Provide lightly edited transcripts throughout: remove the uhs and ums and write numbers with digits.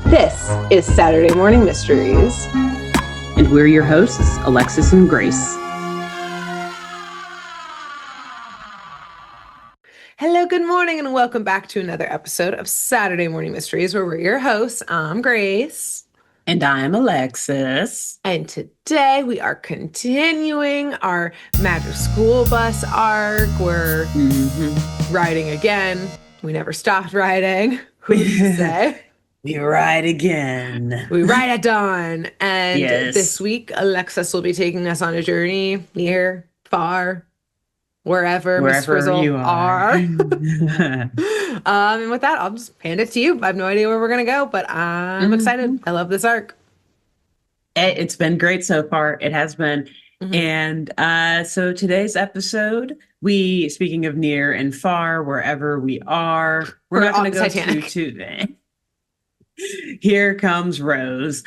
This is Saturday Morning Mysteries. And we're your hosts, Alexis and Grace. Hello, good morning, and welcome back to another episode of Saturday Morning Mysteries, where we're your hosts. I'm Grace. And I'm Alexis. And today we are continuing our Magic School Bus arc. We're riding again. We never stopped riding. Who's to say? We ride again. We ride at dawn. And Yes. This week, Alexis will be taking us on a journey near, far, wherever Miss Frizzle you are. And with that, I'll just hand it to you. I have no idea where we're going to go, but I'm excited. I love this arc. It's been great so far. It has been. And so today's episode, speaking of near and far, wherever we are, we're not going to go to Here comes Rose.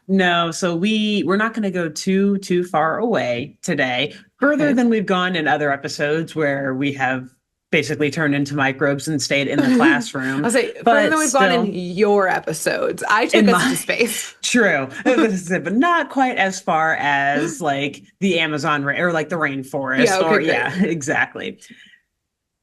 No, so we're not going to go too far away today, further than we've gone in other episodes where we have basically turned into microbes and stayed in the classroom. I'll say further than we've gone in your episodes. I took us to space. True, but not quite as far as like the Amazon or like the rainforest. Exactly.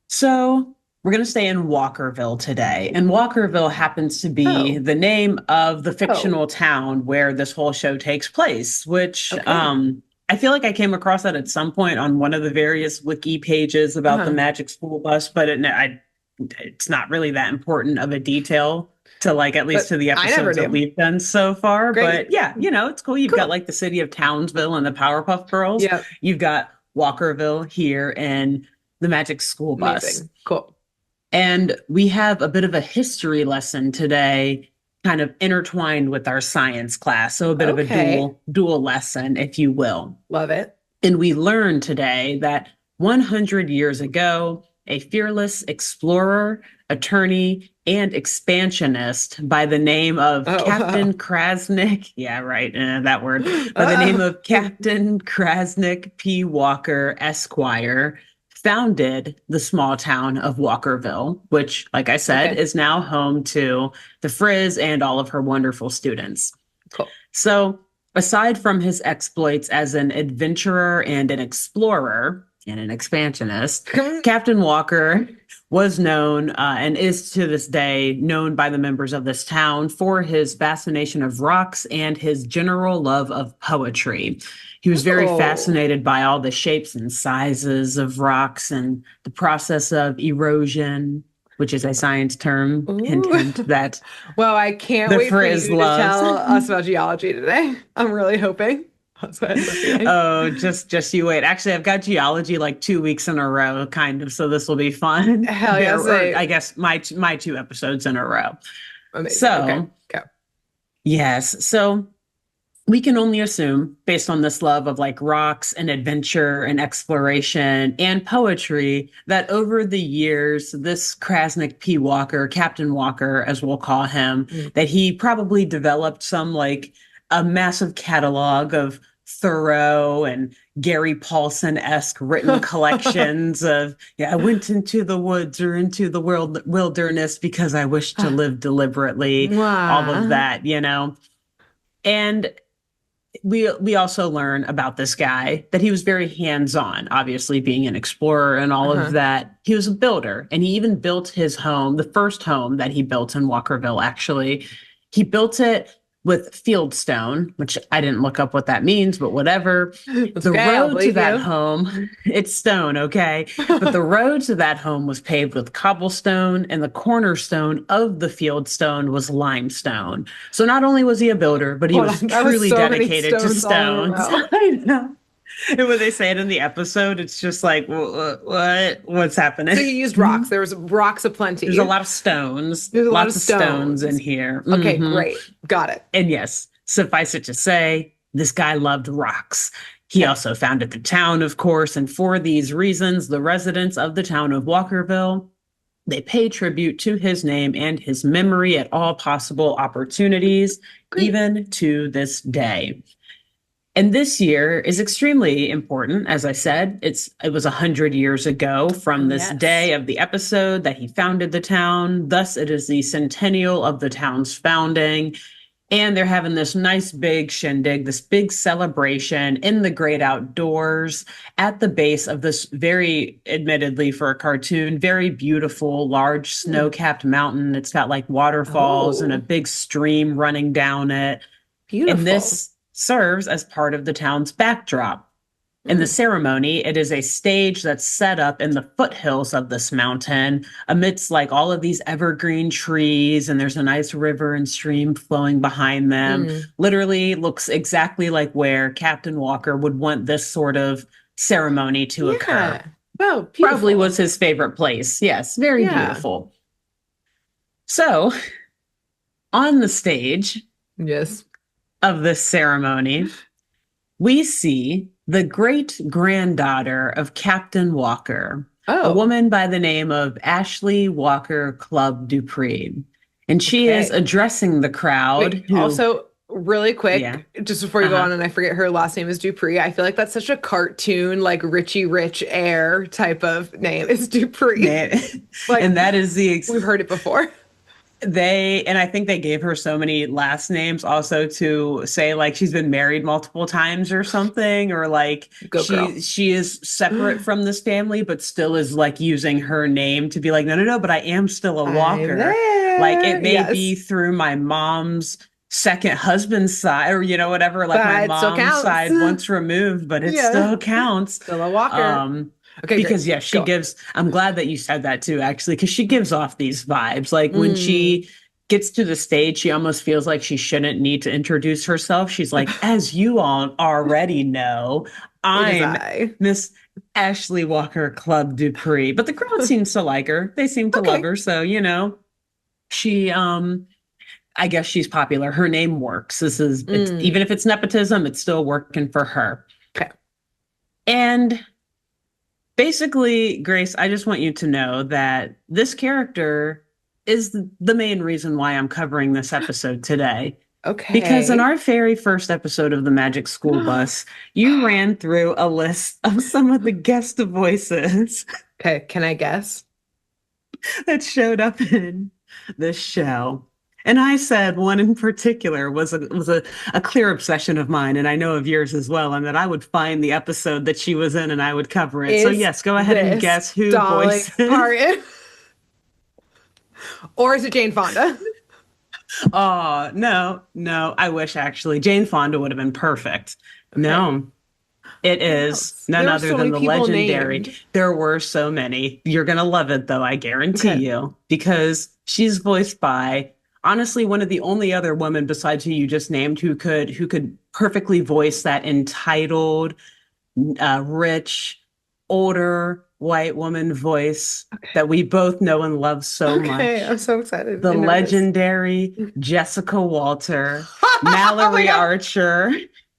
So we're going to stay in Walkerville today. And Walkerville happens to be the name of the fictional town where this whole show takes place, which I feel like I came across that at some point on one of the various wiki pages about the Magic School Bus, but it's not really that important of a detail to like at least to the episodes that we've done so far. Great. But yeah, it's cool. You've got like the city of Townsville and the Powerpuff Girls. Yep. You've got Walkerville here and the Magic School Bus. Amazing. Cool. And we have a bit of a history lesson today, kind of intertwined with our science class. So a bit of a dual lesson, if you will. Love it. And we learned today that 100 years ago, a fearless explorer, attorney, and expansionist by the name of Captain Krasnick. Yeah, right. That word. By the name of Captain Krasnick P. Walker, Esquire, founded the small town of Walkerville, which, like I said, is now home to the Frizz and all of her wonderful students. Cool. So aside from his exploits as an adventurer and an explorer and an expansionist, Captain Walker was known and is to this day known by the members of this town for his fascination of rocks and his general love of poetry. He was very fascinated by all the shapes and sizes of rocks and the process of erosion, which is a science term. Hint that. Well, I can't wait for you to tell us about geology today. I'm really hoping. Just you wait. Actually, I've got geology like 2 weeks in a row, kind of. So this will be fun. Hell yeah! I guess my 2 episodes in a row. Amazing. So, yes. So we can only assume, based on this love of like rocks and adventure and exploration and poetry, that over the years, this Krasnick P. Walker, Captain Walker, as we'll call him, that he probably developed some like a massive catalog of Thoreau and Gary Paulson-esque written collections of, I went into the woods or into the wilderness because I wish to live deliberately, all of that, And we also learn about this guy that he was very hands-on, obviously being an explorer and all of that. He was a builder, and he even built his home, the first home that he built in Walkerville, actually. He built it with fieldstone, which I didn't look up what that means, but whatever. The road to that home, it's stone, okay? But the road to that home was paved with cobblestone, and the cornerstone of the fieldstone was limestone. So not only was he a builder, but he was truly dedicated to stones. I know. And when they say it in the episode, it's just like, what's happening? So you used rocks. There was rocks aplenty. There's a lot of stones. There's lots of stones in here. Okay, great. Got it. And yes, suffice it to say, this guy loved rocks. He also founded the town, of course. And for these reasons, the residents of the town of Walkerville, they pay tribute to his name and his memory at all possible opportunities, even to this day. And this year is extremely important. As I said, it was 100 years ago from this Yes. day of the episode that he founded the town. Thus, it is the centennial of the town's founding. And they're having this nice big shindig, this big celebration in the great outdoors at the base of this very, admittedly for a cartoon, very beautiful, large snow-capped mountain. It's got like waterfalls and a Oh, big stream running down it. And beautiful. this serves as part of the town's backdrop. In the Mm. ceremony, it is a stage that's set up in the foothills of this mountain amidst like all of these evergreen trees, and there's a nice river and stream flowing behind them. Mm. Literally looks exactly like where Captain Walker would want this sort of ceremony to occur. Yeah. Wow, Probably beautiful. was his favorite place. Yes, very Yeah. beautiful. So, on the stage Yes. of this ceremony, we see the great granddaughter of Captain Walker, a Oh, woman by the name of Ashley Walker Clubb Dupree. And she is okay. addressing the crowd Wait, who, also, really yeah, quick, just before you go uh-huh. on, and I forget her last name is Dupree. I feel like that's such a cartoon, like Richie Rich Air type of name. It's Dupree. Like, And that is we've heard it before. and I think they gave her so many last names also to say like she's been married multiple times or something, or like Go girl. she is separate from this family but still is like using her name to be like, no, no, no, but I am still a I'm Walker. Like it there. may be Yes. through my mom's second husband's side, or whatever, like my But it still mom's counts. side once removed, but it Yeah. still counts. Still a walker. um Okay, great. because yeah, she Go. gives, I'm glad that you said that too, actually, because she gives off these vibes. Like when Mm, she gets to the stage, she almost feels like she shouldn't need to introduce herself. She's like, as you all already know, it is I'm I. Miss Ashley Walker Clubb Dupree. But the crowd seems to like her. They seem to love Okay. her. So, she I guess she's popular. Her name works. It's Mm, even if it's nepotism, it's still working for her. okay. And basically, Grace, I just want you to know that this character is the main reason why I'm covering this episode today. Because in Okay. our very first episode of the Magic School Bus, you ran through a list of some of the guest voices Okay, can I guess? that showed up in this show. And I said one in particular was a clear obsession of mine, and I know of yours as well, and that I would find the episode that she was in and I would cover it. So Is yes, go ahead and this guess who Dolly voices. Parton? Or is it Jane Fonda? Oh, no, no. I wish actually Jane Fonda would have been perfect. Okay. No, it Who is else? none There are other so than many the people legendary. named. There were so many. You're going to love it, though, I guarantee Okay. you, because she's voiced by honestly one of the only other women besides who you just named who could perfectly voice that entitled, rich, older white woman voice Okay. that we both know and love so Okay. much. I'm so excited The and nervous. legendary Jessica Walter, Oh my Mallory God. Archer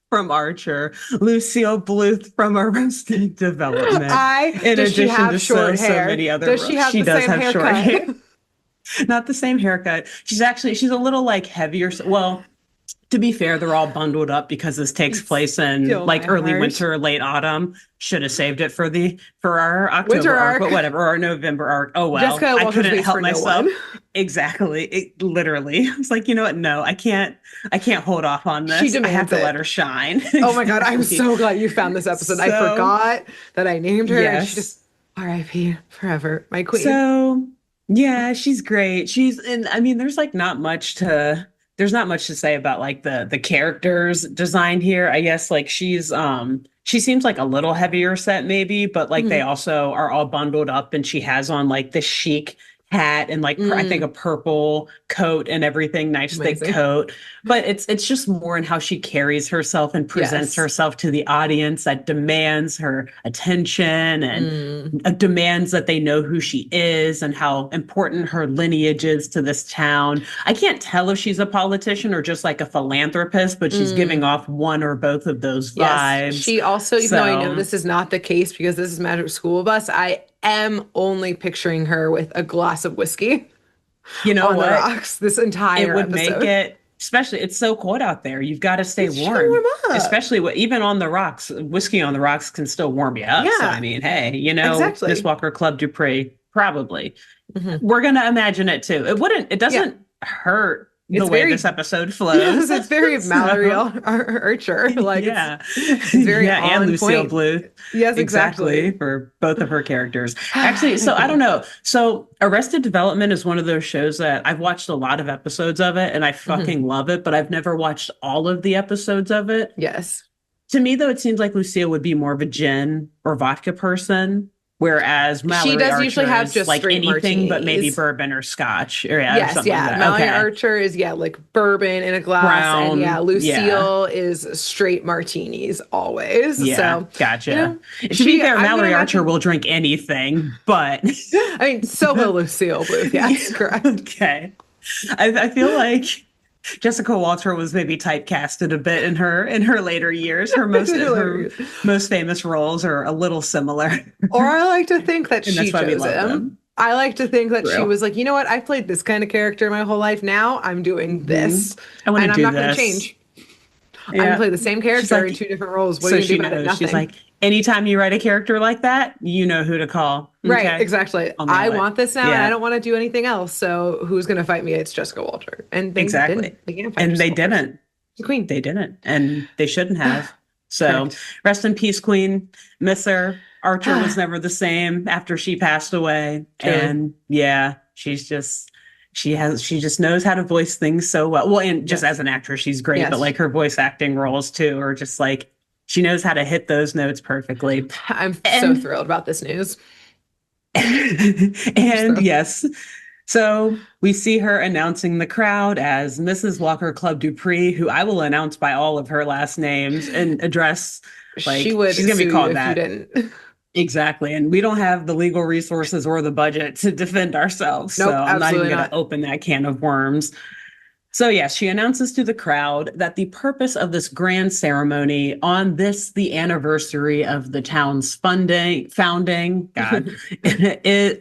from Archer, Lucille Bluth from Arrested Development, in Does she addition have to short so hair? many other Does she roles. have She the does same have short hair. haircut? Not the same haircut. She's a little like heavier. Well, to be fair, they're all bundled up because this takes It's place in still my like early heart. winter, late autumn. Should have saved it for our Winter October arc, but arc. whatever, or our November arc. Oh well, Jessica I Walker couldn't speaks help for no one. myself. Exactly. It literally. It's like, you know what? No, I can't hold off on She this. I have demands to let it. her shine. Oh my God, I'm Exactly. so glad you found this episode. I So, forgot that I named her and she just yes. R.I.P. forever, my queen. So, yeah, she's great. And I mean, there's not much to say about like the characters designed here. I guess like she seems like a little heavier set maybe, but like they Mhm. also are all bundled up and she has on like the chic hat and like I think Mm, a purple coat and everything, nice thick amazing. coat. But it's just more in how she carries herself and presents Yes. herself to the audience that demands her attention and Mm, demands that they know who she is and how important her lineage is to this town. I can't tell if she's a politician or just like a philanthropist, but she's giving mm. off one or both of those Yes. vibes. She also, even though I know So, this is not the case because this is Magic School Bus, I am only picturing her with a glass of whiskey you know on the what? rocks this It entire would make episode. it especially it's so cold out there. You've got to stay It's trying to warm, warm up. especially even on the rocks. Whiskey on the rocks can still warm you up. So Yeah, I mean, hey, you know, exactly. Miss Walker Club Dupree, probably. Mhm. We're gonna imagine it too. It Yeah, doesn't hurt the it's way very this episode yes, flows. it's very Mallory So, Archer. Like yeah. it's very Yeah, and on Lucille point. Bluth. Yes, Exactly, exactly. for both of her characters. Actually, I so I can't don't wait. know. So Arrested Development is one of those shows that I've watched a lot of episodes of it and I Mhm. fucking love it, but I've never watched all of the episodes of it. Yes. To me, though, it seems like Lucille would be more of a gin or vodka person, whereas She Mallory does usually Archer have is just like straight anything but maybe martinis. bourbon or scotch or yeah, or Yes, something like yeah. that. Mallory Okay. Archer is, yeah, like bourbon in a glass. And yeah, Brown. Yeah. Lucille is straight martinis always. Yeah. So, you Gotcha. know, To be fair, I'm gonna Mallory Archer imagine, will drink anything, but I mean, so will Lucille Bluth. Yes, correct. okay. I feel like Jessica Walter was maybe typecasted a bit in her later years. Her Hilarious. most famous roles are a little similar, Or I like to think that and she that's why we chose love him. them. I like to think that she True. was like, you know what? I've played this kind of character my whole life. Now I'm doing Hmm. this, I want to and I'm do not going to this. change. I'm going to Yeah. play the same She's character in like, two different roles. What are so you going she to do about it? knows. She's Nothing. like, anytime you write a character like that, you know who to call. Right, Okay. exactly. I'll I nail it. want this now, and I Yeah, don't want to do anything else. So who's going to fight me? It's Jessica Walter, and they exactly. didn't. They can't fight And they Jessica Walter. didn't. She's a queen. They didn't. And they shouldn't have. So Correct. rest in peace, Queen. Miss her. Archer was never the same after she passed away. Truly, And yeah, she just knows how to voice things so well. Well, and just as yes, an actress, she's great, but yes. like her voice acting roles too are just like she knows how to hit those notes perfectly. I'm so And thrilled about this news. I'm just and thrilled. yes, so we see her announcing the crowd as Mrs. Walker Club Dupree, who I will announce by all of her last names and address She like she's would gonna be sue you called if you that. didn't. Exactly. And we don't have the legal resources or the budget to defend ourselves. So Nope, I'm not even absolutely gonna not. open that can of worms. So, yes, she announces to the crowd that the purpose of this grand ceremony on this, the anniversary of the town's founding, God,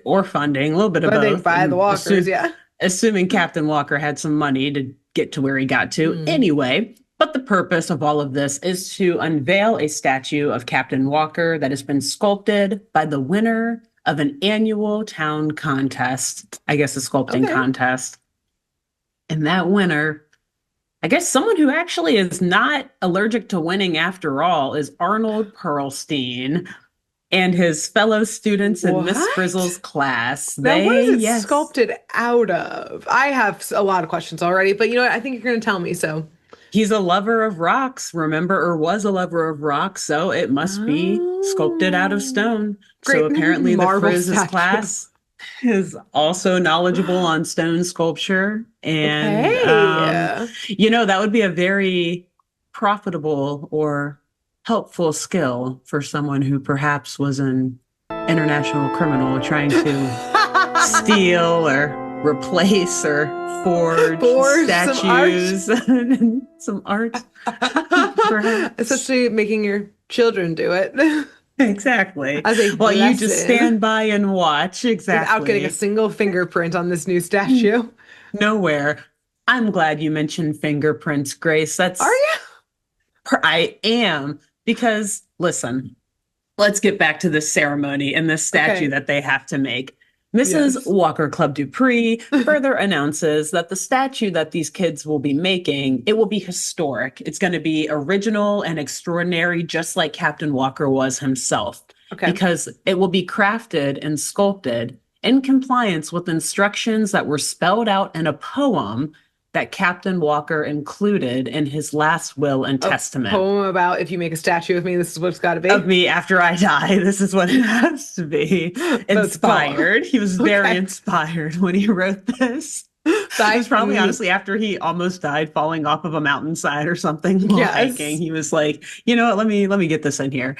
or funding, a little bit of But I think both. by the And Walkers, yeah. assuming Captain Walker had some money to get to where he got to. Mm. Anyway, but the purpose of all of this is to unveil a statue of Captain Walker that has been sculpted by the winner of an annual town contest. I guess a sculpting Okay. contest. And that winner, I guess someone who actually is not allergic to winning after all, is Arnold Perlstein and his fellow students in Miss What? Frizzle's class. Now, what is it Yes, sculpted out of? I have a lot of questions already, but you know what? I think you're going to tell me. So, he's a lover of rocks, remember, or was a lover of rocks, so it must be sculpted out of oh, stone. So great apparently the marble Frizz's statue. class is also knowledgeable on stone sculpture. And Okay. that would be a very profitable or helpful skill for someone who perhaps was an international criminal trying to steal or replace or forge Forge some art. statues and some art, perhaps. Especially making your children do it Exactly. as a Well, you just lesson stand by and watch. without getting a Exactly. single fingerprint on this new statue. Nowhere. I'm glad you mentioned fingerprints, Grace. Are you? I am, because listen, let's get back to this ceremony and this statue Okay. that they have to make. Mrs. Yes. Walker Club Dupree further announces that the statue that these kids will be making, it will be historic. It's going to be original and extraordinary, just like Captain Walker was himself, Okay. because it will be crafted and sculpted in compliance with instructions that were spelled out in a poem that Captain Walker included in his last will and A testament. poem about if you make a statue of me, this is what it's got to be. Of me after I die. This is what it has to be. That's a poem. Inspired. He was very Okay. inspired when he wrote this. It was probably honestly after he almost died falling off of a mountainside or something while Yes. hiking. He was like, you know what, let me get this in here.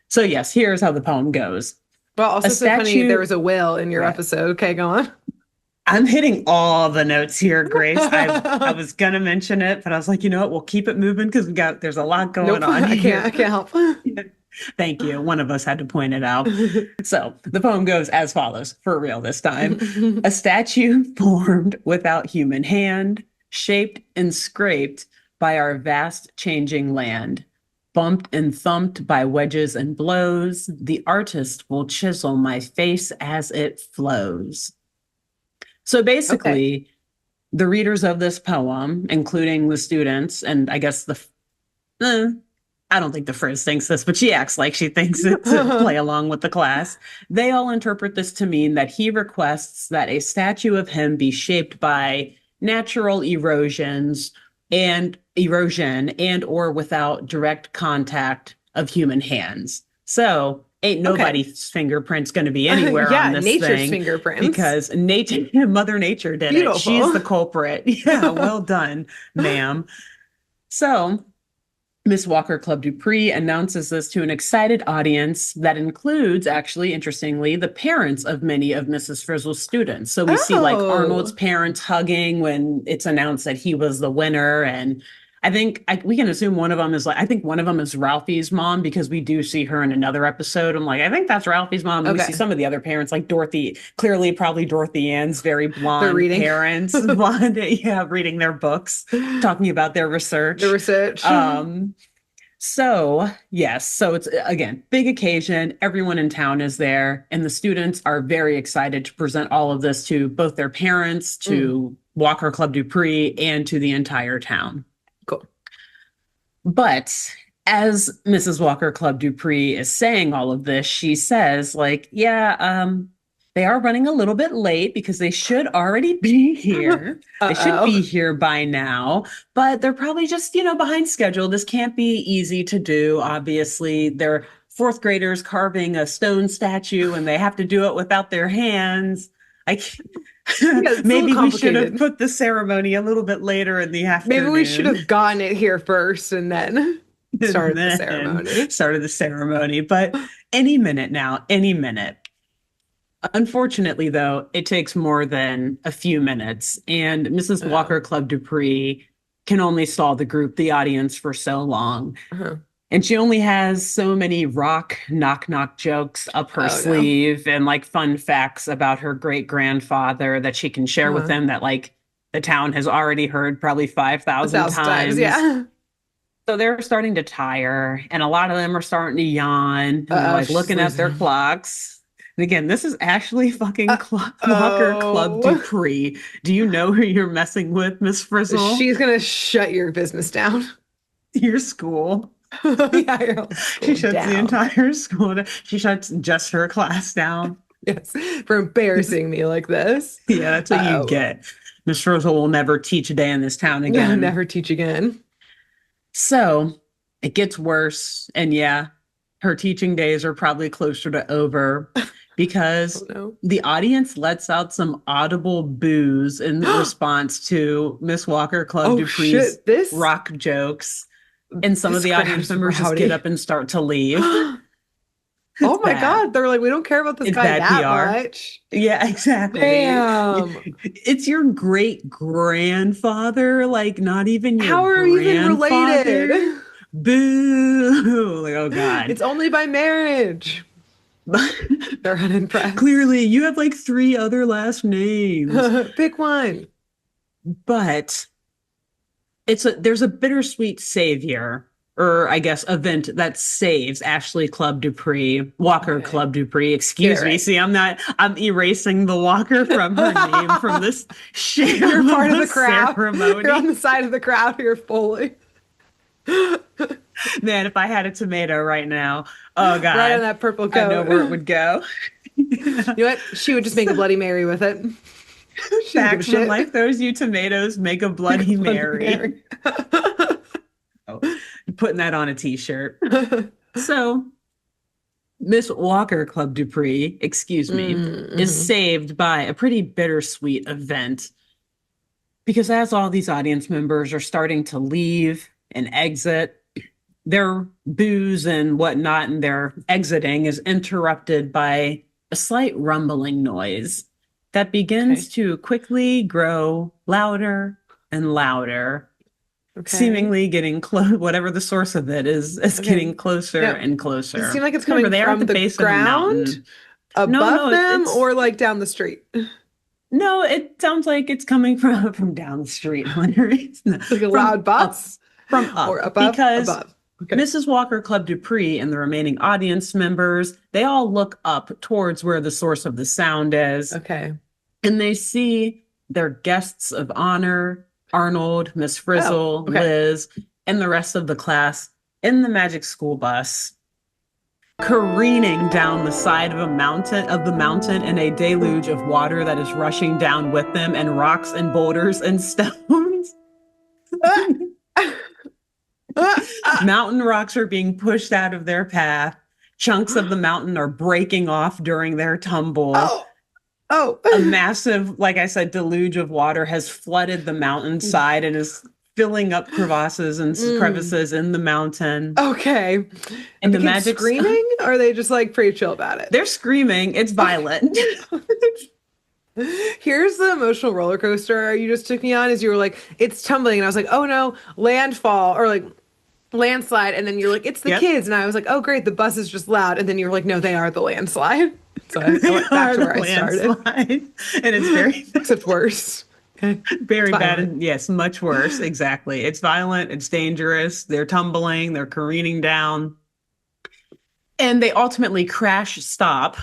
So yes, here's how the poem goes. Well, also A so funny statue- there was a will in your Yeah. episode. Okay, go on. I'm hitting all the notes here, Grace. I was gonna mention it, but I was like, you know what, we'll keep it moving because there's a lot going Nope, on I here. can't help. Thank you. One of us had to point it out. So the poem goes as follows, for real this time. A statue formed without human hand, shaped and scraped by our vast changing land. Bumped and thumped by wedges and blows, the artist will chisel my face as it flows. So Okay. basically, the readers of this poem, including the students, and I guess eh, I don't think the Frizz thinks this, but she acts like she thinks it to play along with the class. They all interpret this to mean that he requests that a statue of him be shaped by natural erosion and or without direct contact of human hands. So ain't Okay. nobody's fingerprints going to be anywhere on Yeah, this nature's thing fingerprints. because nature, Mother Nature did it. She's Beautiful. the culprit. Yeah, well done, ma'am. So Miss Walker Club Dupree announces this to an excited audience that includes, actually, interestingly, the parents of many of Mrs. Frizzle's students. So we see like Arnold's Oh, parents hugging when it's announced that he was the winner. And I think we can assume one of them is I think one of them is Ralphie's mom because we do see her in another episode. I'm like, I think that's Ralphie's mom. And we see okay. some of the other parents, like Dorothy, clearly probably Dorothy Ann's very They're blonde reading parents, blonde, yeah, reading their books, talking about their the research. research. So, yes, so it's again, big occasion. Everyone in town is there, and the students are very excited to present all of this to both their parents, to Walker Club Dupree, and to the entire town. Cool. But as Mrs. Walker Club Dupree is saying all of this, she says, like, yeah, they are running a little bit late because they should already be here. They should be here by now, but they're probably just, behind schedule. This can't be easy to do. Obviously, they're fourth graders carving a stone statue and they have to do it without their hands. Maybe we should have put the ceremony a little bit later in the afternoon. Maybe we should have gotten it here first and then started the ceremony. But any minute now, any minute. Unfortunately, though, it takes more than a few minutes, and Mrs. Walker Club Dupree can only stall the group, the audience, for so long. And she only has so many rock knock jokes up her sleeve and like fun facts about her great grandfather that she can share with them that like the town has already heard probably 5,000 times. Yeah. So they're starting to tire, and a lot of them are starting to yawn, and they're like looking at their clocks. And again, this is Ashley fucking Walker Club Dupree. Do you know who you're messing with, Miss Frizzle? She's gonna shut your business down. Your school. Yeah, your school she shuts down. the entire school down. She shuts just her class down. Yes, for embarrassing me like this. Yeah, that's what you get. Miss Frizzle will never teach a day in this town again. Never teach again. So it gets worse. And yeah, her teaching days are probably closer to over because the audience lets out some audible boos in response to Miss Walker Club Dupree's rock jokes. And some of the audience members just get up and start to leave. Oh my God. They're like, we don't care about this guy that much. Yeah, exactly. Damn. It's your great grandfather, like not even your How are you even related? Boo. Like, oh God. It's only by marriage. They're unimpressed. Clearly, you have like 3 other last names. Pick one. But there's a bittersweet savior, or I guess event that saves Ashley Club Dupree, Walker Club Dupree. Excuse me. See, I'm erasing the Walker from her name from this shit. You're part of the crowd. Ceremony. You're on the side of the crowd here fully. Man, if I had a tomato right now, oh God. Right on that purple coat. I know where it would go. You know what? She would just make a Bloody Mary with it. Facts, when life throws you tomatoes, make a Bloody Mary. Oh, putting that on a t-shirt. So Miss Walker Club Dupree, excuse me, is saved by a pretty bittersweet event. Because as all these audience members are starting to leave and exit, their booze and whatnot and their exiting is interrupted by a slight rumbling noise that begins to quickly grow louder and louder, seemingly getting close. Whatever the source of it is getting closer and closer. Does it seem like it's coming from the base ground, above them, or like down the street? No, it sounds like it's coming from down the street. No, Like a from loud up, bus from or up, above? because Above. Okay. Mrs. Walker Club Dupree and the remaining audience members, they all look up towards where the source of the sound is, Okay. and they see their guests of honor, Arnold, Miss Oh, Frizzle, okay. Liz, and the rest of the class in the magic school bus, careening down the side of the mountain in a deluge of water that is rushing down with them, and rocks and boulders and stones. Mountain rocks are being pushed out of their path. Chunks of the mountain are breaking off during their tumble. Oh, oh. A massive, like I said, deluge of water has flooded the mountainside and is filling up crevasses and crevices in the mountain. Okay. And the kids screaming? Or are they just like pretty chill about it? They're screaming. It's violent. Here's the emotional roller coaster you just took me on, is you were like, it's tumbling, and I was like, oh no, landfall, or like landslide, and then you're like, it's the Yep. kids, and I was like, oh great, the bus is just loud, and then you were like, no, they are the landslide. So I went back to where I started. And it's very Except worse. Okay. very bad. Violent. And yes, much worse. Exactly. It's violent. It's dangerous. They're tumbling. They're careening down. And they ultimately crash stop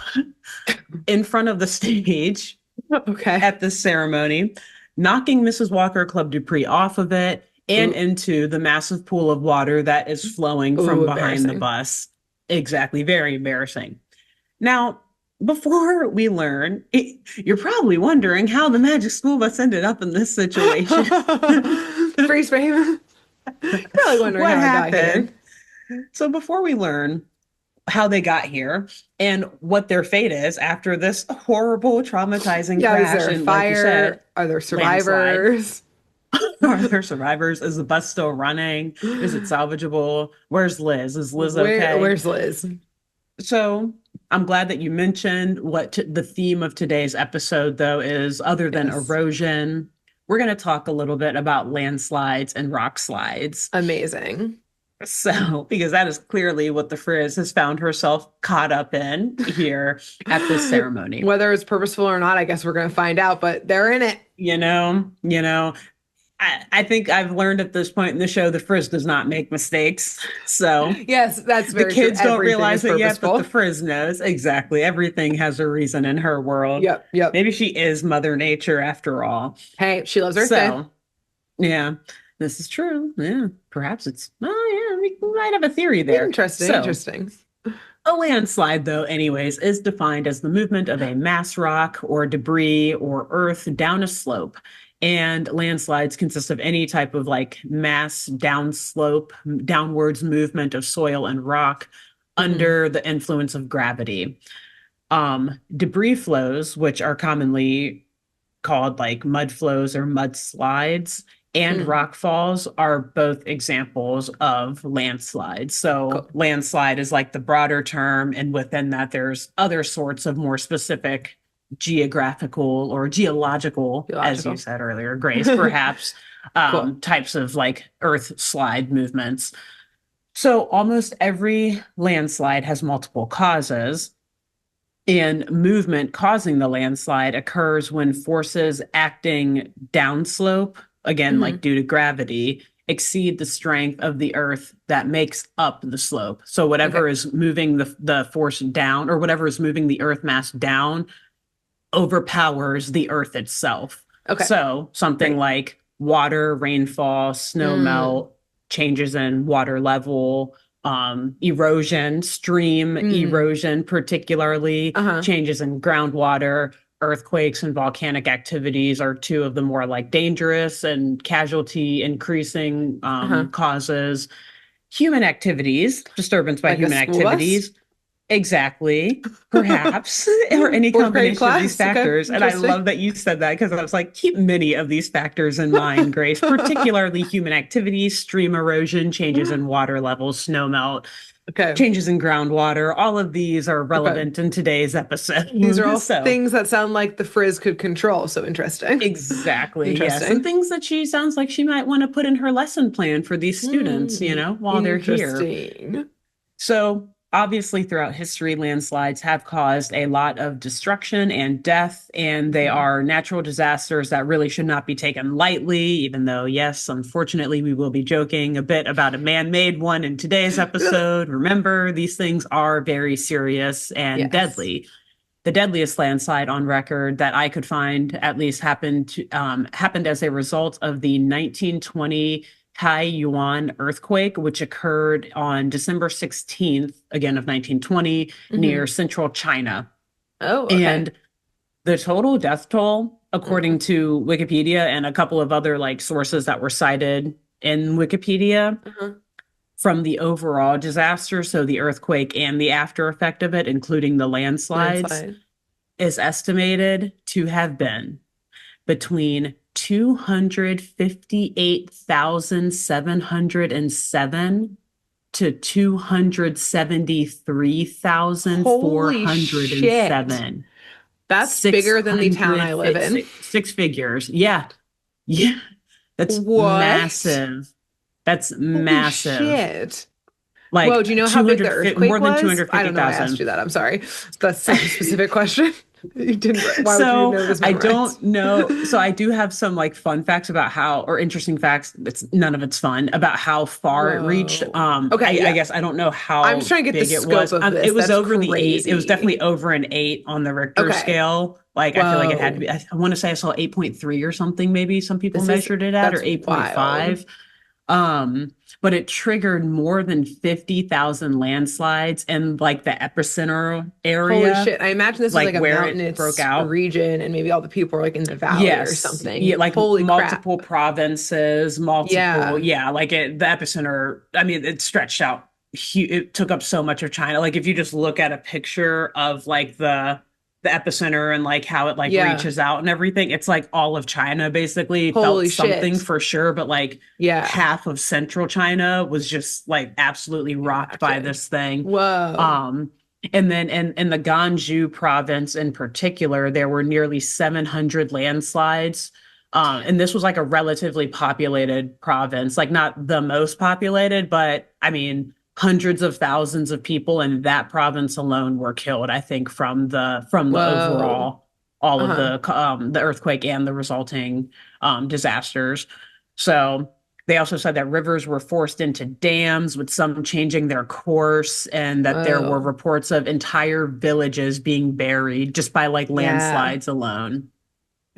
in front of the stage Okay. at this ceremony, knocking Mrs. Walker Club Dupree off of it and Ooh. into the massive pool of water that is flowing from Ooh, behind the embarrassing. bus. Exactly. Very embarrassing. Now, before we learn, you're probably wondering how the magic school bus ended up in this situation. Freeze frame. Probably wondering What how I got happened? here. So before we learn how they got here and what their fate is after this horrible, traumatizing Yeah, crash, is there a and fire? like you said, Are there survivors? are there survivors? Is the bus still running? Is it salvageable? Where's Liz? Is Liz okay? Where's Liz? So I'm glad that you mentioned what the theme of today's episode, though, is. Other than Yes. erosion, we're going to talk a little bit about landslides and rock slides. Amazing. So, because that is clearly what the Frizz has found herself caught up in here at this ceremony. Whether it's purposeful or not, I guess we're going to find out, but they're in it. I think I've learned at this point in the show, the Frizz does not make mistakes. So Yes, that's the very kids true. don't Everything realize is it yet, but purposeful. the Frizz knows. Exactly. Everything has a reason in her world. Yep. Maybe she is Mother Nature after all. Hey, she loves Earth Day. So, yeah, this is true. Yeah, perhaps it's, oh, yeah, we might have a theory there. Interesting. So, Interesting. a landslide, though, anyways, is defined as the movement of a mass rock or debris or earth down a slope. And landslides consist of any type of like mass downslope, downwards movement of soil and rock under the influence of gravity. Debris flows, which are commonly called like mud flows or mudslides, and rock falls are both examples of landslides. So Cool. landslide is like the broader term, and within that there's other sorts of more specific geographical or geological, as you said earlier, Grace, perhaps, Cool. types of like earth slide movements. So almost every landslide has multiple causes. And movement causing the landslide occurs when forces acting downslope, again, like due to gravity, exceed the strength of the earth that makes up the slope. So whatever is moving the force down, or whatever is moving the earth mass down, overpowers the earth itself. Okay. So something like water, rainfall, snow melt, changes in water level, erosion, stream erosion, particularly changes in groundwater, earthquakes, and volcanic activities are two of the more like dangerous and casualty increasing causes. Human activities, disturbance by Like a human school activities. bus? Exactly, perhaps, or any Fourth grade combination of these class? Okay, factors. And I interesting. love that you said that, because I was like, keep many of these factors in mind, Grace, particularly human activities, stream erosion, changes in water levels, snow melt, changes in groundwater. All of these are relevant in today's episode. These are all things that sound like the Frizz could control. So interesting. Exactly. Yes. Interesting. And things that she sounds like she might want to put in her lesson plan for these students, while they're here. Interesting. So obviously, throughout history, landslides have caused a lot of destruction and death, and they Mhm. are natural disasters that really should not be taken lightly, even though, yes, unfortunately, we will be joking a bit about a man-made one in today's episode. Remember, these things are very serious and Yes. deadly. The deadliest landslide on record that I could find at least happened as a result of the 1920 Taiyuan earthquake, which occurred on December 16th, again of 1920, near Hmm. central China. Oh, okay. And the total death toll, Mm. according to Wikipedia and a couple of other like sources that were cited in Wikipedia, Uh-huh. from the overall disaster, so the earthquake and the after effect of it, including the landslides, Landslide. is estimated to have been between 258,707 to Holy shit. 273,407. That's bigger than the town I live 600 in. six figures. Yeah. Yeah. That's What? massive. That's Holy massive. shit. Whoa, Like do you know how big the 200, more earthquake than was? I don't know why I asked 250,000. you that. I'm sorry. That's such a specific question. You didn't, why would you So know this I memorized? don't know. So I do have some like fun facts about how, or interesting facts. It's none of it's fun about how far it reached. Whoa. Okay, I yeah. guess I don't know I'm just how trying to get the big it scope was. of this. It was That's over the eight. It was crazy. definitely over an eight on the Richter Okay. scale. Like I feel like it had to Whoa. be. I want to say I saw 8.3 or something. Maybe some people This is, measured it at, or that's wild. 8.5. Um, but it triggered more than 50,000 landslides in like the epicenter Holy area, shit. I imagine this was like like a where it broke mountainous out. region and maybe all the people are like in the valley or Yes. Yeah, something. like Holy crap. multiple provinces, multiple, Yeah. yeah, like the epicenter, I mean, it stretched out. It took up so much of China. Like if you just look at a picture of like the epicenter and like how it like Yeah. reaches out and everything, it's like all of China basically felt Holy something shit. for sure, but like Yeah. half of central China was just like absolutely rocked by Impacted. this thing. Whoa. Um, and then in the Ganju province in particular, there were nearly 700 landslides. And this was like a relatively populated province, like not the most populated, but I mean, hundreds of thousands of people in that province alone were killed, I think, from the Whoa. overall all of Uh-huh. the earthquake and the resulting disasters. So they also said that rivers were forced into dams, with some changing their course, and that there were Whoa. reports of entire villages being buried just by like Yeah. landslides alone.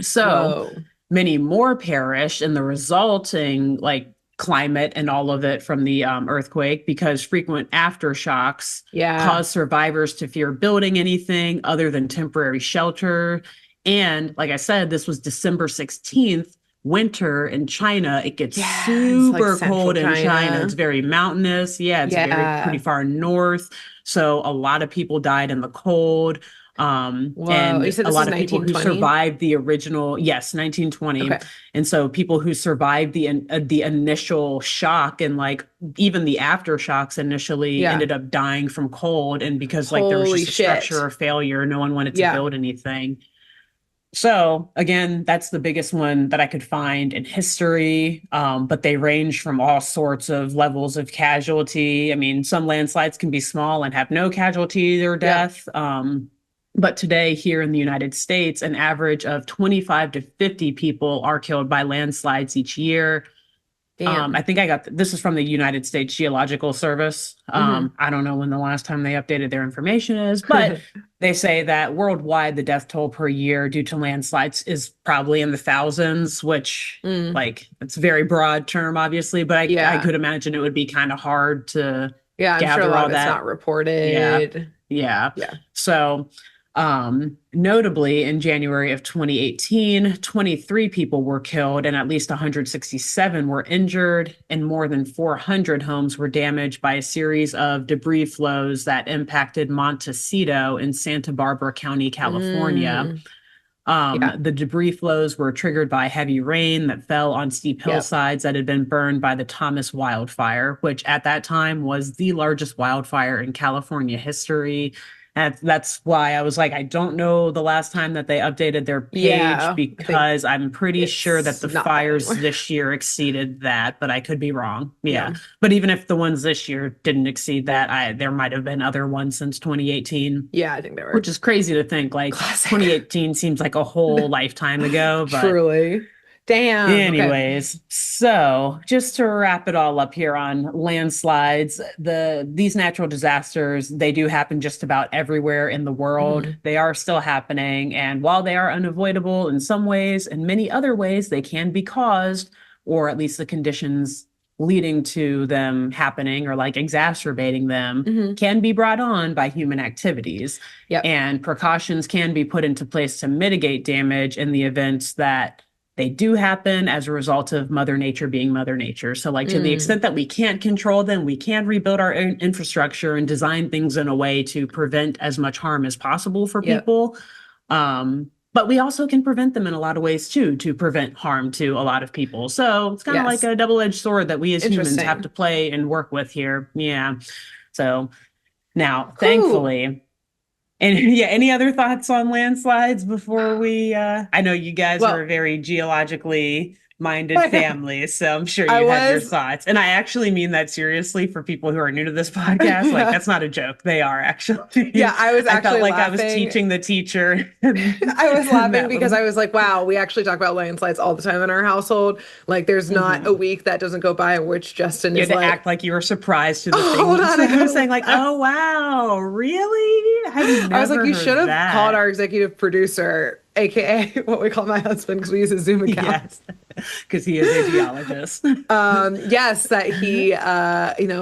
So Whoa. many more perished in the resulting like climate and all of it from the earthquake, because frequent aftershocks Yeah. caused survivors to fear building anything other than temporary shelter. And like I said, this was December 16th, winter in China. It gets Yeah. It's like super central cold in China. It's China. very mountainous. Yeah, it's very pretty Yeah. far north. So a lot of people died in the cold. Whoa. You And said a this was lot of people who 1920? survived the original, yes, 1920. Okay. And so people who survived the initial shock and like even the aftershocks initially Yeah. ended up dying from cold. And because like there was Holy just a shit. structural failure, no one wanted to Yeah. build anything. So again, that's the biggest one that I could find in history. But they range from all sorts of levels of casualty. I mean, some landslides can be small and have no casualty or Yeah. death. But today, here in the United States, an average of 25 to 50 people are killed by landslides each year. I Damn. think this is from the United States Geological Service. Hmm. I don't know when the last time they updated their information is, but they say that worldwide, the death toll per year due to landslides is probably in the thousands, which Mm. like it's a very broad term, obviously, but I Yeah. could imagine it would be kind of hard to Yeah. I'm sure a gather lot all of it's not that. Yeah. reported. Yeah. Yeah. So notably, in January of 2018, 23 people were killed and at least 167 were injured, and more than 400 homes were damaged by a series of debris flows that impacted Montecito in Santa Barbara County, California. Mm. Yeah. The debris flows were triggered by heavy rain that fell on steep Yep. hillsides that had been burned by the Thomas wildfire, which at that time was the largest wildfire in California history. That's why I was like, I don't know the last time that they updated their page Yeah, I think because I'm pretty sure that it's the not there fires anymore. this year exceeded that, but I could be wrong. Yeah. Yeah. But even if the ones this year didn't exceed that, there might have been other ones since 2018, Yeah, I think they were which is crazy to think. Like classic. 2018 seems like a whole lifetime ago, but Truly. Damn. Okay. anyways, so just to wrap it all up here on landslides, these natural disasters, they do happen just about everywhere in the world. Mhm. They are still happening, and while they are unavoidable in some ways, in many other ways they can be caused, or at least the conditions leading to them happening or like exacerbating them Mhm. can be brought on by human activities. Yep. And precautions can be put into place to mitigate damage in the events that they do happen as a result of Mother Nature being Mother Nature. So, like, to the Mm. extent that we can't control them, we can rebuild our infrastructure and design things in a way to prevent as much harm as possible for Yep. people. But we also can prevent them in a lot of ways too, to prevent harm to a lot of people. So it's kind of like Yes. a double-edged sword that we as humans have Interesting. to play and work with here. Yeah. So now, Cool. thankfully, and yeah, any other thoughts on landslides before we I know you guys are a Well, very geologically minded I know. family, so I'm sure I you have your was, thoughts. And I actually mean that seriously for people who are new to this podcast. Like yeah, that's not a joke. They are actually. I was I felt actually like I was laughing. teaching the teacher in, I was in laughing that because little. I was like, wow, we actually talk about landslides all the time in our household. Like, there's not a Mhm. week that doesn't go by in which Justin You is had to like, act like you were surprised to the oh, things hold that on, I I gotta was saying, look like, back. oh wow, really? I've I was like, never you should heard have called that. our executive producer, aka what we call my husband, because we use his Zoom account. Yes, because he is a geologist. Yes, that he,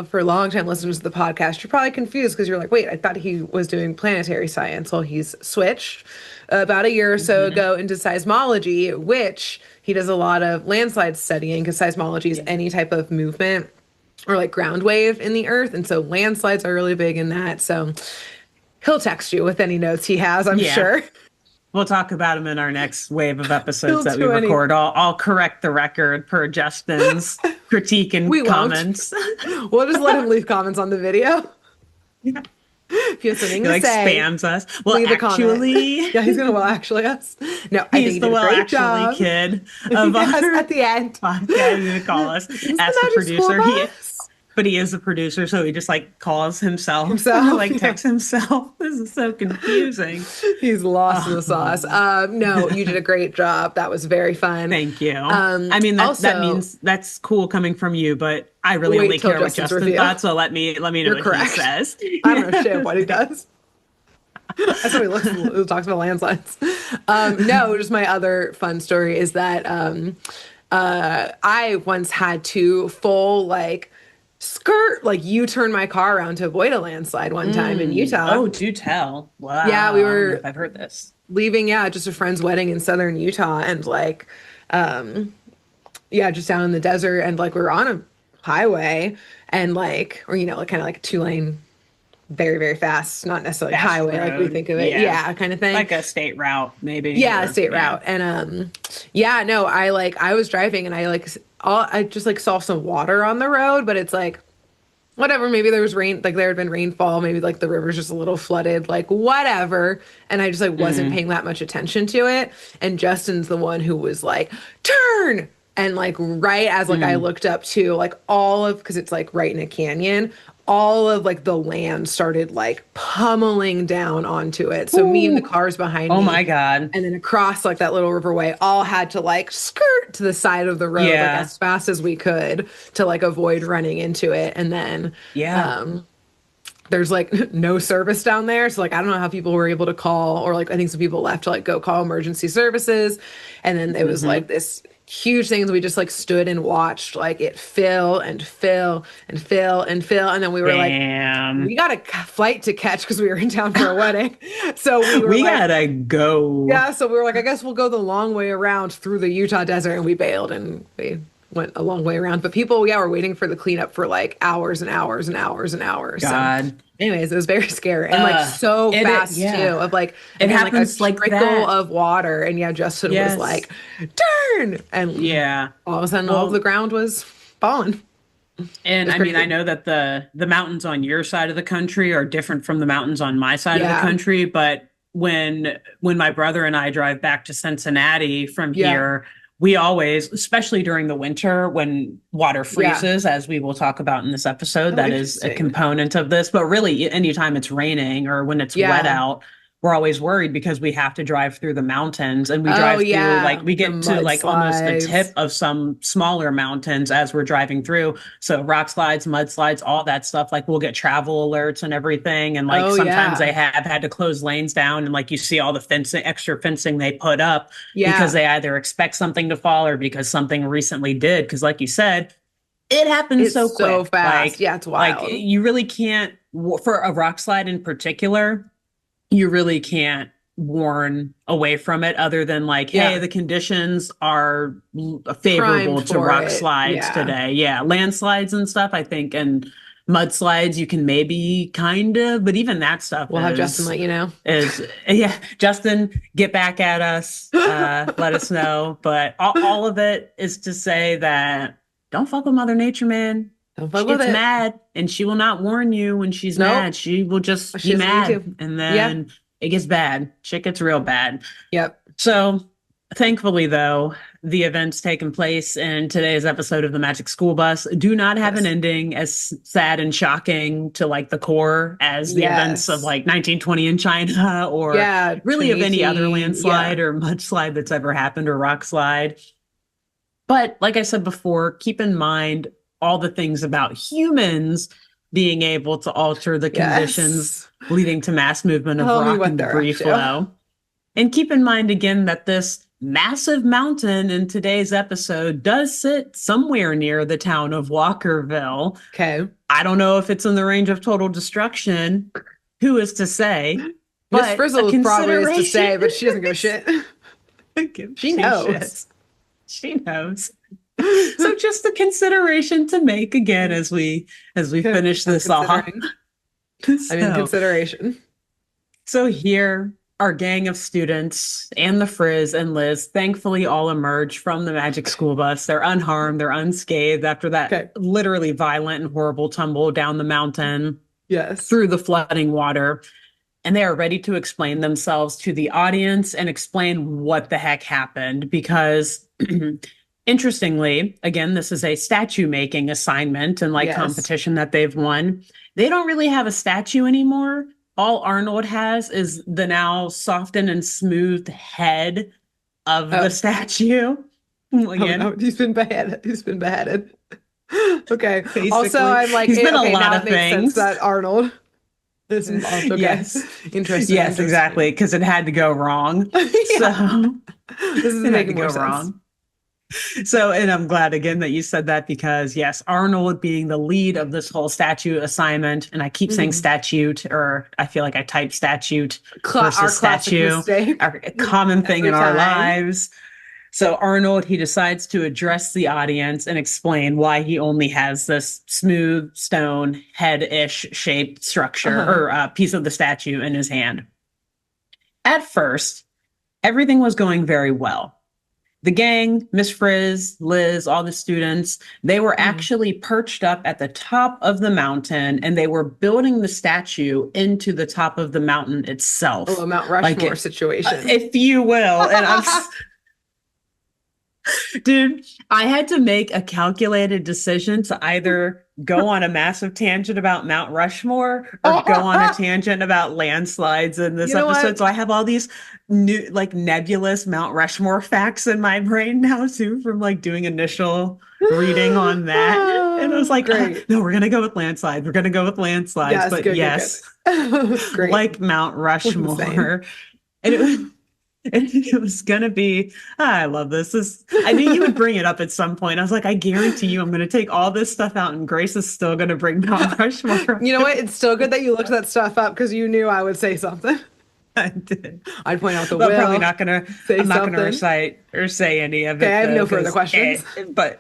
for long time listeners to the podcast, you're probably confused because you're like, wait, I thought he was doing planetary science. Well, he's switched about a year or so Mhm. ago into seismology, which he does a lot of landslide studying because seismology is Yeah. any type of movement or like ground wave in the earth. And so landslides are really big in that. So he'll text you with any notes he has, I'm Yeah. sure. We'll talk about him in our next wave of episodes He'll that we do any. record. I'll correct the record per Justin's critique We and won't. comments. We'll just let him leave comments on the video. Yeah. If you have something He to like say, spams us. Well, leave a comment. actually, Yeah, he's gonna well actually us. No, I think he's you the did a well great actually job. kid of our Yes, at the end. podcast. He's gonna call us, Is this the ask the magic school producer. bus? But he is the producer, so he just like calls himself, Himself, like yeah. texts himself. This is so confusing. He's lost in the sauce. Um, No, you did a great job. That was very fun. Thank you. I mean that Also, means that's cool coming from you, but I really wait only till care what Justin's Justin review. thought. So let me know You're what he correct. says. I don't know shit what he does. That's how he looks. Who talks about landslides. No, just my other fun story is that I once had to full like skirt like U-turn my car around to avoid a landslide one time in Utah. Oh, do tell. Yeah, we Wow. I don't know if were I've heard this. leaving, yeah, just a friend's wedding in southern Utah and like yeah, just down in the desert and like we were on a highway and like or like kind of like a two-lane very, very fast, not necessarily Fast highway like we road. think of it. Yeah. Yeah, kind of thing. Like a state route, maybe. Yeah, Or state yeah. route. And yeah, no, I was driving and I just like saw some water on the road, but it's like whatever, maybe there was rain, like there had been rainfall, maybe like the river's just a little flooded, like whatever. And I just like wasn't Mm. paying that much attention to it. And Justin's the one who was like, turn. And like right as like I Mm. looked up to like all of because it's like right in a canyon, all of like the land started like pummeling down onto it. So me and the Ooh. cars behind Oh me my God. and then across like that little riverway all had to like skirt to the side of the road like Yeah. as fast as we could to like avoid running into it. And then Yeah. there's like no service down there. So like I don't know how people were able to call or like I think some people left to like go call emergency services. And then it was Hmm. like this huge thing. We just like stood and watched like it fill and fill and fill and fill. And then we were like, we Damn. got a flight to catch because we were in town for a wedding. So we were We like, gotta go. yeah, so we were like, I guess we'll go the long way around through the Utah desert, and we bailed and we went a long way around. But people, yeah, were waiting for the cleanup for like hours and hours and hours and hours. So, God. anyways, it was very scary and like so fast too. Yeah. Of like It again, like a happens like trickle that. of water, and yeah, Justin was Yes. like, "Turn!" And Yeah. all of a sudden, all of the Well, ground was falling. And It's I pretty mean, I good. know that the mountains on your side of the country are different from the mountains on my side of the Yeah. country, but when my brother and I drive back to Cincinnati from Yeah. here, we always, especially during the winter when water Yeah. freezes, as we will talk about in this episode, Oh, that is a interesting. component of this, but really anytime it's raining or when it's wet Yeah. out, we're always worried because we have to drive through the mountains and we Oh, drive through like yeah. we The get to like almost the tip mudslides. of some smaller mountains as we're driving through. So rock slides, mudslides, all that stuff. Like we'll get travel alerts and everything. And like Oh, sometimes they yeah. have had to close lanes down and like you see all the fencing, extra fencing they put up because Yeah. they either expect something to fall or because something recently did. Because like you said, it happens It's so so quick. fast. Yeah, it's Like wild. you really can't for a rock slide in particular, you really can't warn away from it other than like, hey, Yeah. the conditions are Primed favorable to for rock it. slides Yeah. today. Yeah, landslides and stuff, I think, and mudslides you can maybe kind of, but even that stuff We'll have Justin let you know. is yeah, Justin, get back at us, let us know. But all of it is to say that don't fuck with Mother Nature, man. Don't She fuck with gets it. mad and she will not warn you when she's mad. Nope. She will just She be doesn't need mad to. and Yeah. then it gets bad. Shit gets real bad. Yep. So, thankfully, though, the events taking place in today's episode of the Magic School Bus do not have an Yes. ending as sad and shocking to like the core as the events of Yes. like 1920 in China or Yeah. really of any other 2018. landslide Yeah. or mudslide that's ever happened or rock slide. But like I said before, keep in mind all the things about humans being able to alter the conditions Yes. leading to mass movement of Tell me rock what and they're up debris to. flow. And keep in mind again that this massive mountain in today's episode does sit somewhere near the town of Walkerville. Okay. I don't know if it's in the range of total destruction. Who is to say? Miss But a Frizzle probably is to consideration. say, but she doesn't give a shit. Give She two knows. shits. She knows. So just a consideration to make again as we Okay. finish I'm this off. considering. I'm in So consideration. So here, our gang of students and the Frizz and Liz thankfully all emerge from the Magic School Bus. They're unharmed, they're unscathed after that Okay. literally violent and horrible tumble down the mountain Yes. through the flooding water. And they are ready to explain themselves to the audience and explain what the heck happened. Because interestingly, again, this is a statue making assignment and like Yes. competition that they've won. They don't really have a statue anymore. All Arnold has is the now softened and smoothed head of the Oh. statue. Oh no, Again, he's been beheaded. He's been beheaded. Okay. Also, basically, I'm like, he's been a okay, lot now of it makes sense things. that Arnold is involved. Okay. Yes. Interesting. Yes, exactly. Interesting. Because it had to go wrong. So Yeah. This is it had to making more go sense. wrong. So, and I'm glad again that you said that because, yes, Arnold being the lead of this whole statute assignment, and I keep saying Mhm. statute, or I feel like I type statute Our versus classic statue, mistake a common thing every in our time. lives. So, Arnold, he decides to address the audience and explain why he only has this smooth stone head ish shaped structure Uh-huh. or piece of the statue in his hand. At first, everything was going very well. The gang, Miss Frizz, Liz, all the students, they were Mhm. actually perched up at the top of the mountain and they were building the statue into the top of the mountain Oh, itself. a Mount Like Rushmore it, situation. if you will. And dude, I had to make a calculated decision to either go on a massive tangent about Mount Rushmore or go on a tangent about landslides in this You know episode. what? So I have all these new, like nebulous Mount Rushmore facts in my brain now, too, from like doing initial reading on that. And I was like, Great. no, we're going to go with landslides. We're going to go with landslides. Yes, But good, good, yes, good. Great. like Mount Insane. Rushmore. And it was. And it was gonna be, I love this. I knew you would bring it up at some point. I was like, I guarantee you I'm gonna take all this stuff out and Grace is still gonna bring Mount Rushmore up. You know what? It's still good that you looked that stuff up because you knew I would say something. I did. I'd point out the But I'm probably will, not gonna say I'm not gonna something. recite or say any of Okay, I it have though, no further because questions. but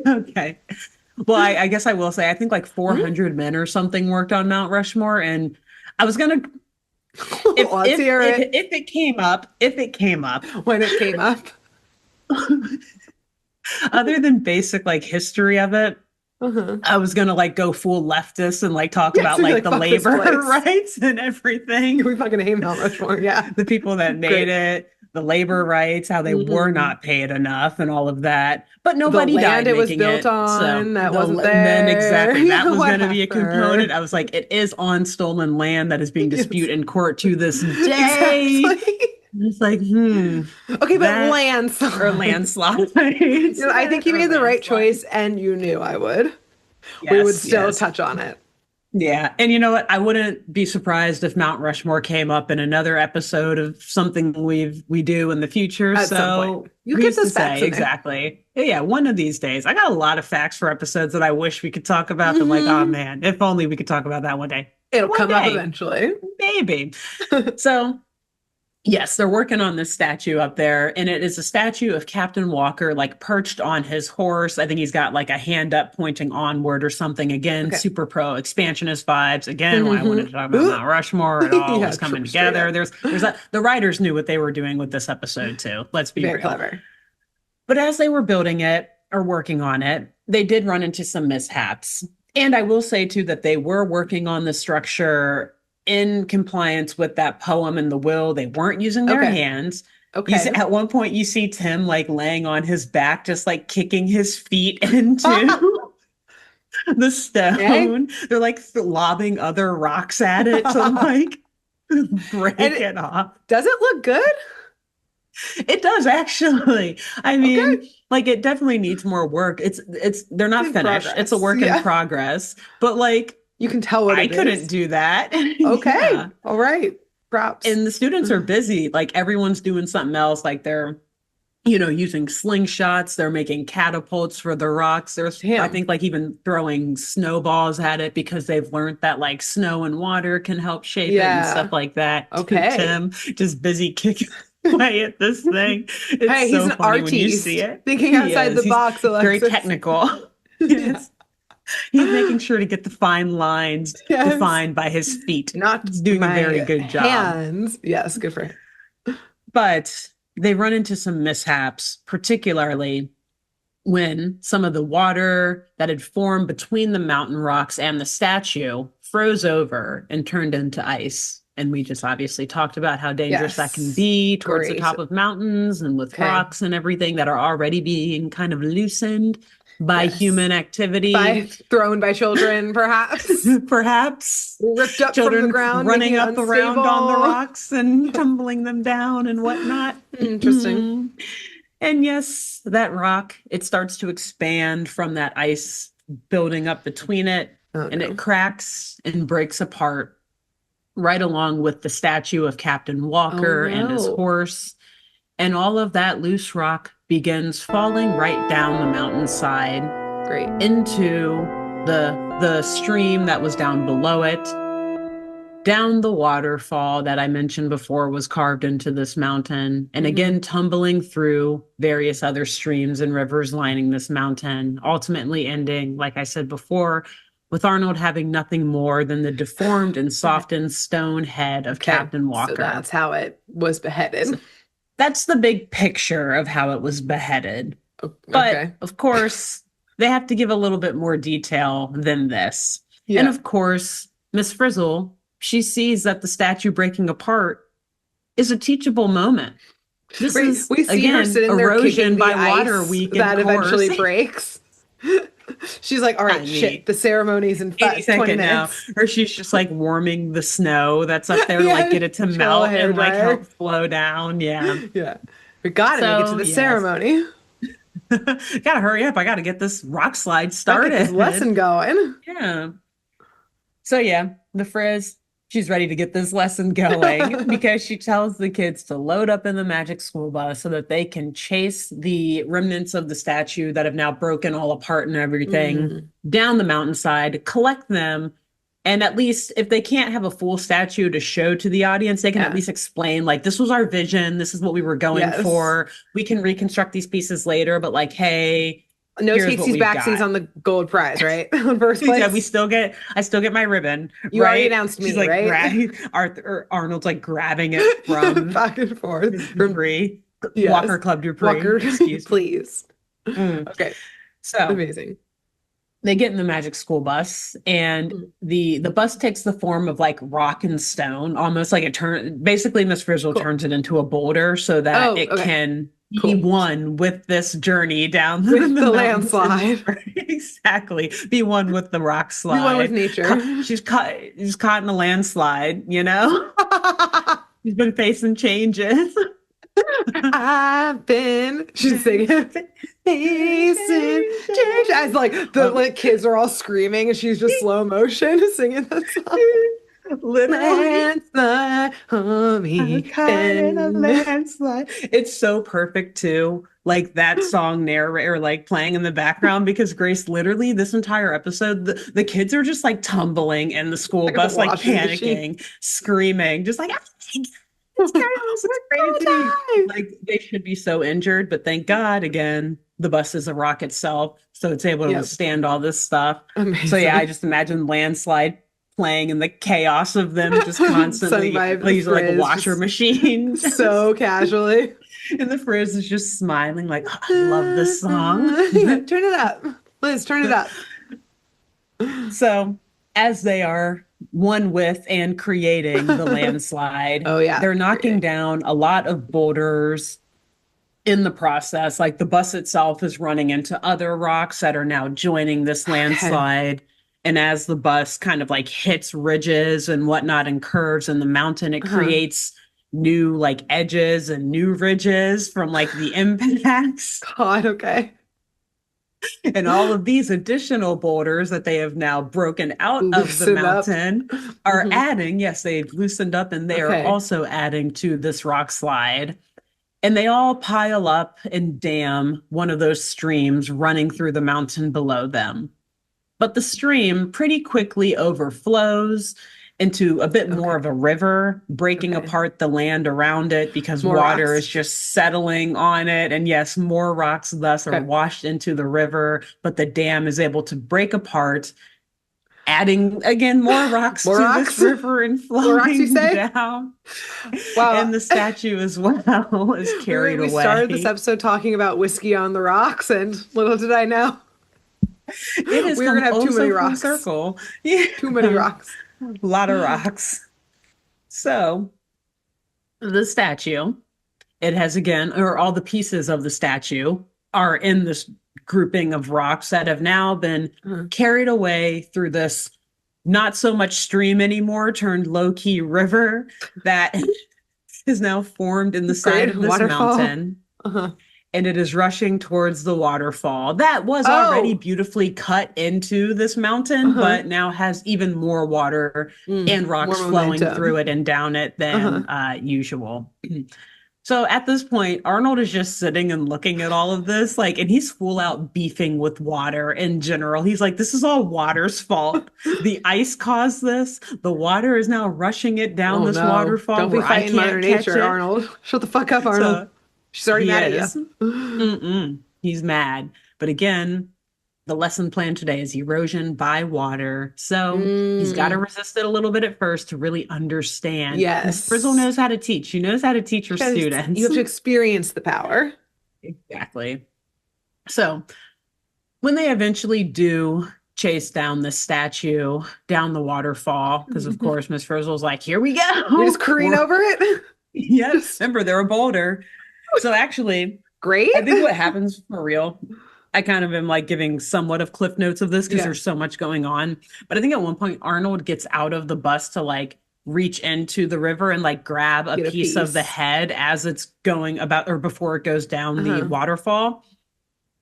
okay. Well, I guess I will say I think like Hmm? 400 men or something worked on Mount Rushmore, and I was gonna if Let's if hear if it if it came up, when it came up. other than basic like history of it. Uh-huh. I was gonna like go full leftist and like talk Yes, about we're like like, the fuck this labor place. rights and everything. We fucking hate Mount Rushmore. Yeah. The people that made Great. it, the labor rights, how they were Mhm. not paid enough and all of that. But The nobody land died it was making built it. So on that wasn't and then there. exactly that Yeah, was going to be a component. whatever. I was like, it is on stolen land that is being Yes, disputed in court to this day. exactly. It's like, Okay, but that or landslide. landslides, You know, I think that you or made the right landslides. choice, and you knew I would. We would Yes, still yes. touch on it Yeah. And you know what? I wouldn't be surprised if Mount Rushmore came up in another episode of something we do in the future. at some point. So You get who's to those facts say in there. exactly? Yeah, one of these days. I got a lot of facts for episodes that I wish we could talk about. I'm like, oh Hmm. man, if only we could talk about that one day. It'll One come up day, eventually. maybe. So yes, they're working on this statue up there, and it is a statue of Captain Walker, like perched on his horse. I think he's got like a hand up pointing onward or something. Again, Okay. super pro expansionist vibes. Again, why I wanted Hmm. to talk about Mount Rushmore, it all Yeah, was coming straight together. up. There's a, the writers knew what they were doing with this episode too. Let's be Very real. clever. But as they were building it or working on it, they did run into some mishaps. And I will say too that they were working on the structure in compliance with that poem and the will. They weren't using their Okay. hands. Okay. At one point, you see Tim like laying on his back, just like kicking his feet into the Okay. stone. They're like lobbing other rocks at it to like And break it off. does it look good? It does actually. I Okay. mean, like it definitely needs more work. It's they're It's not in finished. It's a progress. work in Yeah. progress. But like You can tell what I it couldn't is. do that. Okay. Yeah. All right. Props. And the students are busy. Like everyone's doing something else. Like they're, using slingshots. They're making catapults for the rocks. There's, I Damn. think, like even throwing snowballs at it because they've learned that like snow and water can help shape it and stuff Yeah. like that. Okay. Tim just busy kicking away at this thing. It's Hey, he's so an funny when you see artiste. it. Thinking He outside is. the He's box, very Alexis. technical. Yeah. Yes. He's making sure to get the fine lines Yes. defined by his feet. Not He's doing a very my good job. hands. Yes, good for him. But they run into some mishaps, particularly when some of the water that had formed between the mountain rocks and the statue froze over and turned into ice. And we just obviously talked about how dangerous that can Yes. be towards the Great. top of mountains and with Okay. rocks and everything that are already being kind of loosened by Yes. human activity. By thrown by children, perhaps. Perhaps Ripped up from the children ground, making running it up around on the unstable. rocks and tumbling them down and whatnot. Interesting. And yes, that rock, it starts to expand from that ice building up between it, Oh and it no. cracks and breaks apart right along with the statue of Captain Oh Walker and his no. horse. And all of that loose rock begins falling right down the mountainside Great. into the stream that was down below it, down the waterfall that I mentioned before was carved into this mountain, and again tumbling through various other streams and rivers lining this mountain, ultimately ending, like I said before, with Arnold having nothing more than the deformed and softened stone head of Okay. Captain So Walker. that's how it was beheaded. That's the big picture of how it was beheaded. But Okay. of course, they have to give a little bit more detail than this. Yeah. And of course, Miss Frizzle, she sees that the statue breaking apart is a teachable moment. This Right. is, We see her again, sitting there erosion kicking by the water ice week that in eventually course. breaks. She's like, all right, I shit, mean, the ceremony's in any 20 second now. minutes. Or she's just like warming the snow that's up there to like get it to Chill melt hair and like dryer. help flow down. Yeah. Yeah. We gotta make it to So, the yes. ceremony. Gotta hurry up. I gotta get this rock slide Gotta started. get this lesson going. Yeah. So yeah, the Frizz, she's ready to get this lesson going because she tells the kids to load up in the magic school bus so that they can chase the remnants of the statue that have now broken all apart and everything down the mountainside, collect them, and at least if they can't have a full statue to show to the audience, they can at least explain like this was our vision, this is what we were going for. We can reconstruct these pieces later, but like, hey, no here's what takesies we've backsies got. on the gold prize, right? On first place. Yeah, I still get my ribbon. You right? already announced me, She's like right? Arnold's like grabbing it from back and forth from Dupree. Yes. Walker Club Dupree. Walker, Excuse me. please. Mm. Okay, So amazing. they get in the magic school bus, and Mm. the bus takes the form of like rock and stone, almost like it turn basically Miss Frizzle Cool. turns it into a boulder so that Oh, it okay. can be Cool. one with this journey down With the the mountains and landslide. exactly be one with the rock Be one with slide. nature. She's caught in a landslide, you know? She's been facing changes. I've been. She's singing. Facing change. As like the Oh, like kids are all screaming and she's just slow motion singing that song. literally. Landslide, I'm homie, caught in a bend. landslide. It's so perfect too. Like that song narrator like playing in the background because Grace literally this entire episode the kids are just like tumbling in the school Like a bus, like washing machine. panicking, screaming, just like "Ah, it's We're chaos, it's crazy." gonna die. Like they should be so injured, but thank God again, the bus is a rock itself, so it's able to Yep. withstand all this stuff. So yeah, I Amazing. just imagine landslide playing and the chaos of them just Sung constantly by the like using like a Frizz, washer just machine. so casually. And the Frizz is just smiling, like, "Oh, I love this song." Yeah, turn it up. Liz, turn it up. So, as they are one with and creating the landslide, Oh yeah, they're knocking creating. down a lot of boulders in the process. Like the bus itself is running into other rocks that are now joining this Okay. landslide. And as the bus kind of like hits ridges and whatnot and curves in the mountain, it Uh-huh. creates new like edges and new ridges from like the impacts. God, okay. And all of these additional boulders that they have now broken out of the Loosen up. mountain are Hmm. adding, yes, they've loosened up and they are Okay. also adding to this rock slide. And they all pile up and dam one of those streams running through the mountain below them. But the stream pretty quickly overflows into a bit more Okay. of a river, breaking Okay. apart the land around it because More water rocks. is just settling on it. And yes, more rocks thus are Okay. washed into the river, but the dam is able to break apart, adding again more rocks More to this rocks? river and More rocks, you flowing say? down. Wow. And the statue as well is carried We started this away. episode talking about whiskey on the rocks, and little did I know It has we were gonna come have oh too many so full rocks. circle. Yeah. Too many rocks. A lot of rocks. So the statue, it has again, or all the pieces of the statue are in this grouping of rocks that have now been Uh-huh. carried away through this not so much stream anymore, turned low-key river that is now formed in the side Great of this waterfall. mountain. Uh-huh. And it is rushing towards the waterfall that was already Oh. beautifully cut into this mountain, Uh-huh. but now has even more water and More rocks flowing through momentum. it and down it Uh-huh. than usual. So at this point, Arnold is just sitting and looking at all of this, like, and he's full out beefing with water in general. He's like, this is all water's fault. The ice caused this. The water is now rushing it down Oh this no. waterfall Don't be where I fighting Mother can't catch Nature, it. Arnold. Shut the fuck up, Arnold. So She's already he mad at is. you. Mm-mm. He's mad. But again, the lesson plan today is erosion by water. So he's got to Mm, resist it a little bit at first to really understand. Miss Frizzle yes. knows how to teach. She knows how to teach her You students. have to experience the power. Exactly. So when they eventually do chase down the statue down the waterfall, because of We course Miss Frizzle's like, here we just go. careen over it. Yes, Just remember they're a boulder. So actually, great. I think what happens for real, I kind of am like giving somewhat of cliff notes of this because Yeah. there's so much going on. But I think at one point Arnold gets out of the bus to like reach into the river and like grab a Get a piece of the piece. head as it's going about or before it goes down the Uh-huh. waterfall.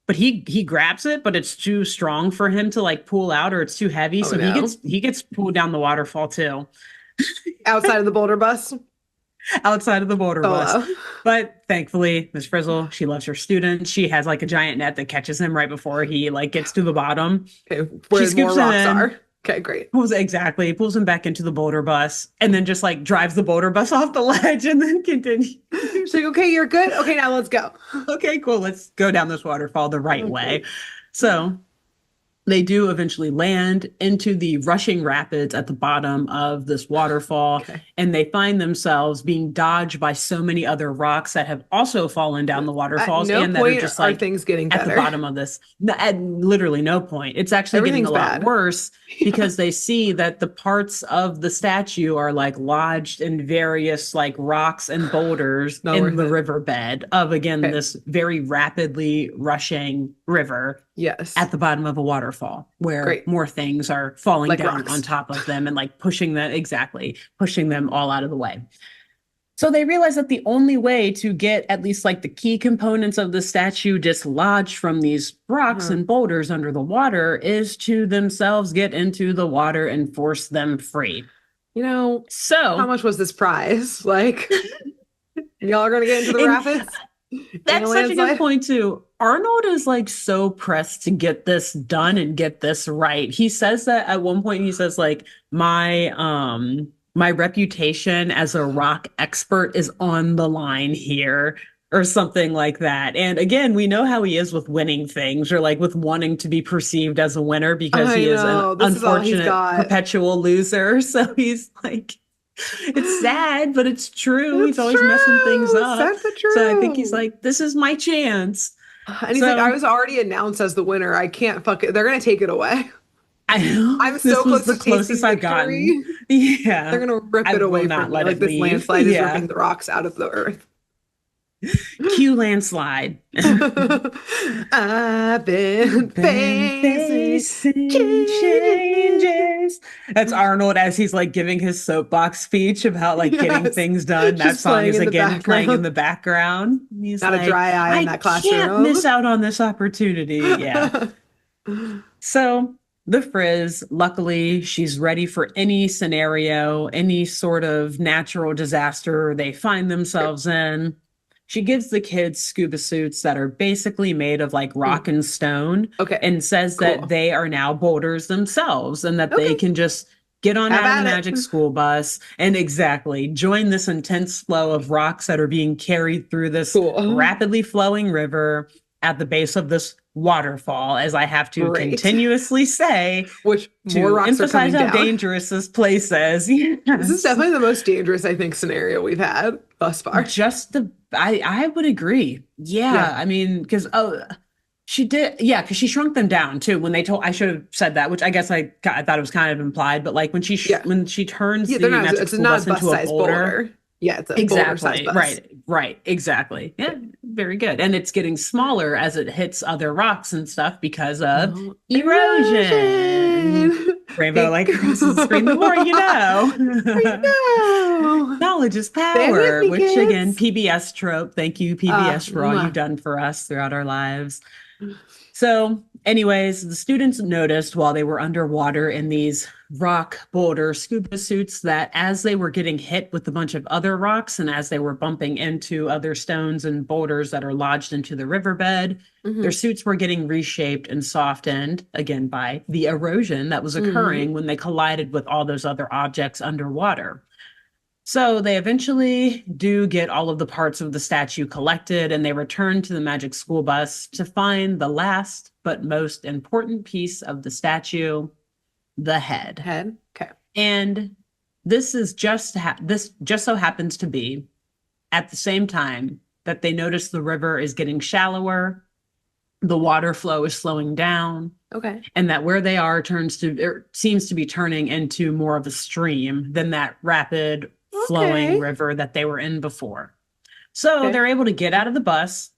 But he grabs it, but it's too strong for him to like pull out or it's too heavy. Oh So no. he gets pulled down the waterfall too, Outside of the boulder bus. outside of the border bus. Solo. But thankfully, Miss Frizzle, she loves her students. She has like a giant net that catches him right before he like gets to the bottom. Okay, She where more scoops him rocks in, are. Okay, great. pulls him back into the boulder bus, and then just like drives the boulder bus off the ledge and then continues. She's like, okay, you're good. Okay, now let's go. Okay, cool. Let's go down this waterfall the right Okay. way. So They do eventually land into the rushing rapids at the bottom of this waterfall, Okay. and they find themselves being dodged by so many other rocks that have also fallen down the At waterfalls no and that are point just are like things getting at the better. bottom of this. At literally no point. It's actually getting a Everything's lot bad. worse Yeah. because they see that the parts of the statue are like lodged in various like rocks and boulders Not in worth the it. riverbed of, again, Okay. this very rapidly rushing river Yes. at the bottom of a waterfall where Great. more things are falling Like down on rocks. top of them and like pushing them, exactly, pushing them all out of the way. So they realize that the only way to get at least like the key components of the statue dislodged from these rocks Uh-huh. and boulders under the water is to themselves get into the water and force them free. You know, how So, much was this prize? Like, y'all are gonna get into the and rapids in a that's such a good landslide? point too. Arnold is like so pressed to get this done and get this right. He says that at one point he says like my reputation as a rock expert is on the line here or something like that. And again, we know how he is with winning things or like with wanting to be perceived as a winner because I he is an know. This is all he's unfortunate got. perpetual loser. So he's like it's sad, but it's true. He's It's always messing things true. up. Sad but So I think he's true. like, this is my chance. And he's like, I So was already announced as the winner. I can't fuck it. They're gonna take it away. I know I'm this so was close the to closest tasting I've gotten. victory. They're Yeah. gonna rip I it will away not from me. let Like it this leave. landslide is Yeah. ripping the rocks out of the earth. Cue landslide. I've been Been facing facing changes. changes. That's Arnold as he's like giving his soapbox speech about like getting Yes. things done. That Just song playing is in the again playing in background. the background. He's Not a like, dry eye in I that can't miss classroom. out on this opportunity. Yeah. So the Frizz, luckily, she's ready for any scenario, any sort of natural disaster they find Great. themselves in. She gives the kids scuba suits that are basically made of like rock Mm. and stone Okay, and says that cool. they are now boulders themselves and that they Okay, can just get on have out of the at magic it. school bus and exactly join this intense flow of rocks that are being carried through this Cool. rapidly flowing river at the base of this waterfall, as I have to Great. continuously say Which more to rocks are emphasize coming how down. dangerous this place is. This is Yes. definitely the most dangerous, I think, scenario we've had thus far. Just the I would agree. Yeah. Yeah, I mean, because she did, yeah, because she shrunk them down too. When they told, I should have said that, which I guess I thought it was kind of implied, but like Yeah. when she turns Yeah, they're the not, magic it's school not a bus bus into a size boulder. boulder. Yeah, it's a boulder size Exactly. bus. Right. Exactly. Yeah, Okay. very good. And it's getting smaller as it hits other rocks and stuff because of Oh, erosion. erosion. Rainbow Thank like across the screen. The more you I know. know. Knowledge is Stand with power, me, which again, kids. PBS trope. Thank you, PBS, for all you've Mwah. done for us throughout our lives. So, anyways, the students noticed while they were underwater in these rock boulder scuba suits that as they were getting hit with a bunch of other rocks and as they were bumping into other stones and boulders that are lodged into the riverbed, their Hmm. suits were getting reshaped and softened again by the erosion that was Hmm. occurring when they collided with all those other objects underwater. So they eventually do get all of the parts of the statue collected and they return to the magic school bus to find the last but most important piece of the statue, the head. Head. Okay. And this just so happens to be at the same time that they notice the river is getting shallower, the water flow is slowing down, Okay. and that where they are seems to be turning into more of a stream than that rapid flowing Okay. river that they were in before. So Okay. they're able to get out of the bus.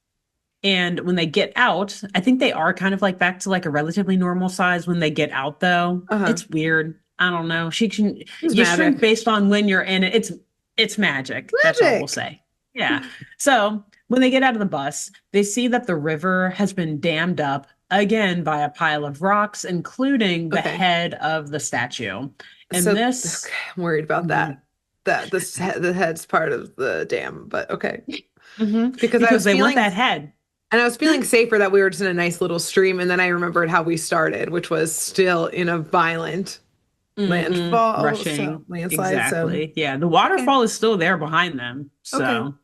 And when they get out, I think they are kind of like back to like a relatively normal size when they get out, though. Uh-huh. It's weird. I don't know. It's You shrink magic. based on when you're in it. It's magic. That's all we'll Magic. say. Yeah. So when they get out of the bus, they see that the river has been dammed up again by a pile of rocks, including the Okay. head of the statue. And So this, okay, I'm worried about mhm, that. That the head's part of the dam, but okay. Because I because was they want feeling that head. and I was feeling safer that we were just in a nice little stream, and then I remembered how we started, which was still in a violent landfall, so Rushing. landslide. So Exactly. Yeah. The okay, waterfall is still there behind them. okay, So,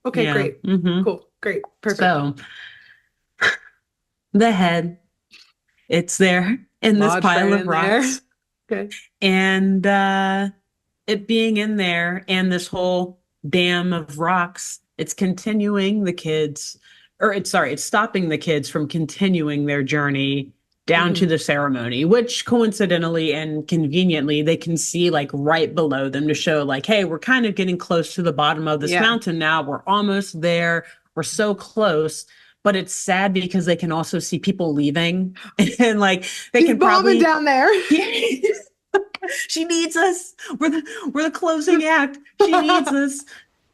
okay, yeah. great, cool, great, perfect. So, the head, it's there. in this Lodged pile right of in there. rocks. Okay. And it being in there and this whole dam of rocks, it's continuing the kids, or it's sorry, it's stopping the kids from continuing their journey down to Hmm. the ceremony, which coincidentally and conveniently they can see like right below them to show like, hey, we're kind of getting close to the bottom of this Yeah. mountain now. We're almost there. We're so close. But it's sad because they can also see people leaving and like they She's can bombing probably down there. she needs us. We're the closing act. She needs us.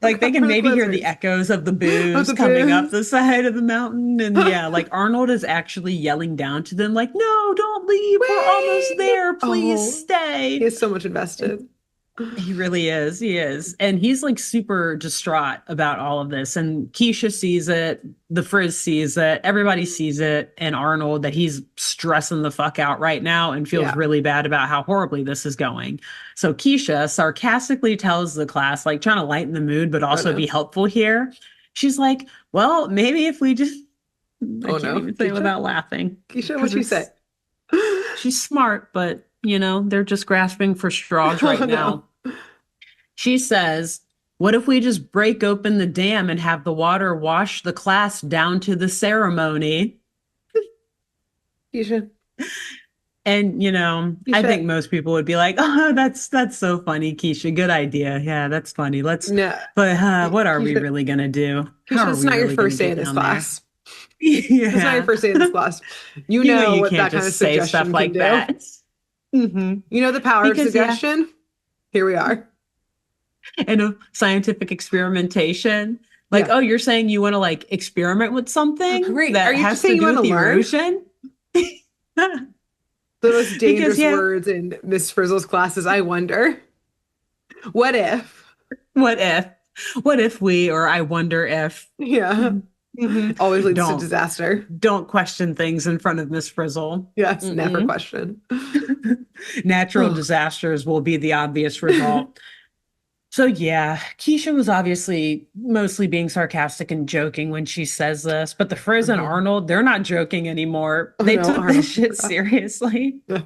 Like they can We're the maybe hear the closers. echoes of the Of boos the coming up booze. the side of the mountain. And yeah, like Arnold is actually yelling down to them, like, no, don't leave. We're almost Wait. there. Please Oh, he stay. is so much invested. He really is. He is. And he's like super distraught about all of this. And Keisha sees it. The Frizz sees it. Everybody sees it. And Arnold, that he's stressing the fuck out right now and feels Yeah. really bad about how horribly this is going. So Keisha sarcastically tells the class, like trying to lighten the mood, but Oh also be no. helpful here. She's like, well, maybe if we just, I Oh can't no. even say it Keisha? without laughing Keisha, because what'd you say? she's smart, but they're just grasping for straws right Oh no. now. She says, what if we just break open the dam and have the water wash the class down to the ceremony? Keisha. And, I Keisha. think most people would be like, oh, that's so funny, Keisha. Good idea. Yeah, that's funny. No. But what are we Keisha. really going to do? How Keisha, are it's we not your really going to first day get in this down there? class. It's not your Yeah. first day in this class. You You know, know you what can't that kind of just say stuff suggestion can like do. that. Hmm. You know the power of Because, yeah, suggestion? Here we are. and of scientific experimentation. Like, Yeah. oh, you're saying you want to like experiment with something Great. Are that you just has saying to you do want with to learn? erosion? The most Because dangerous yeah, words in Miss Frizzle's classes. I wonder. What if? what if? What if we, or I wonder if, Yeah. mhm. Always leads to don't disaster. don't question things in front of Miss Frizzle. Yes, never Mm-mm. question. Natural Oh, disasters will be the obvious result. So yeah, Keisha was obviously mostly being sarcastic and joking when she says this, but the Frizz and no. Arnold, they're not joking anymore. Oh They no, took this Arnold. shit God. seriously. Yeah.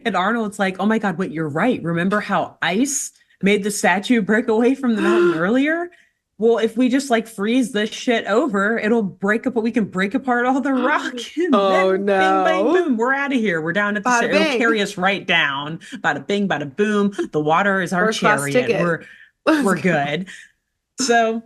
And Arnold's like, "Oh my God, wait, you're right. Remember how ice made the statue break away from the mountain earlier? Well, if we just like freeze this shit over, it'll break up, but we can break apart all the rock and Oh then bing, bang, no. boom, we're out of here. We're down at Bada it'll bing. carry us right down. Bada bing, bada boom. The water is our First class chariot. ticket. Let's We're go. good." So,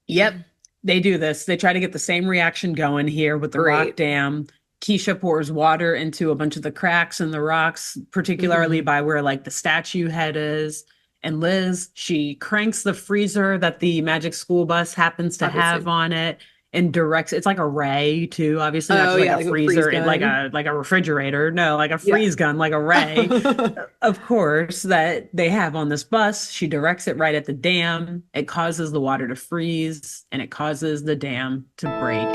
yep, they do this. They try to get the same reaction going here with the rock Great. dam. Keisha pours water into a bunch of the cracks in the rocks, particularly Hmm. by where like the statue head is. And Liz, she cranks the freezer that the magic school bus happens to have Obviously. on it and directs it's like a ray too, obviously not Oh just like yeah, a like a freeze freezer, gun. like a refrigerator. No, like a Yeah. freeze gun, like a ray of course, that they have on this bus. She directs it right at the dam. It causes the water to freeze and it causes the dam to break.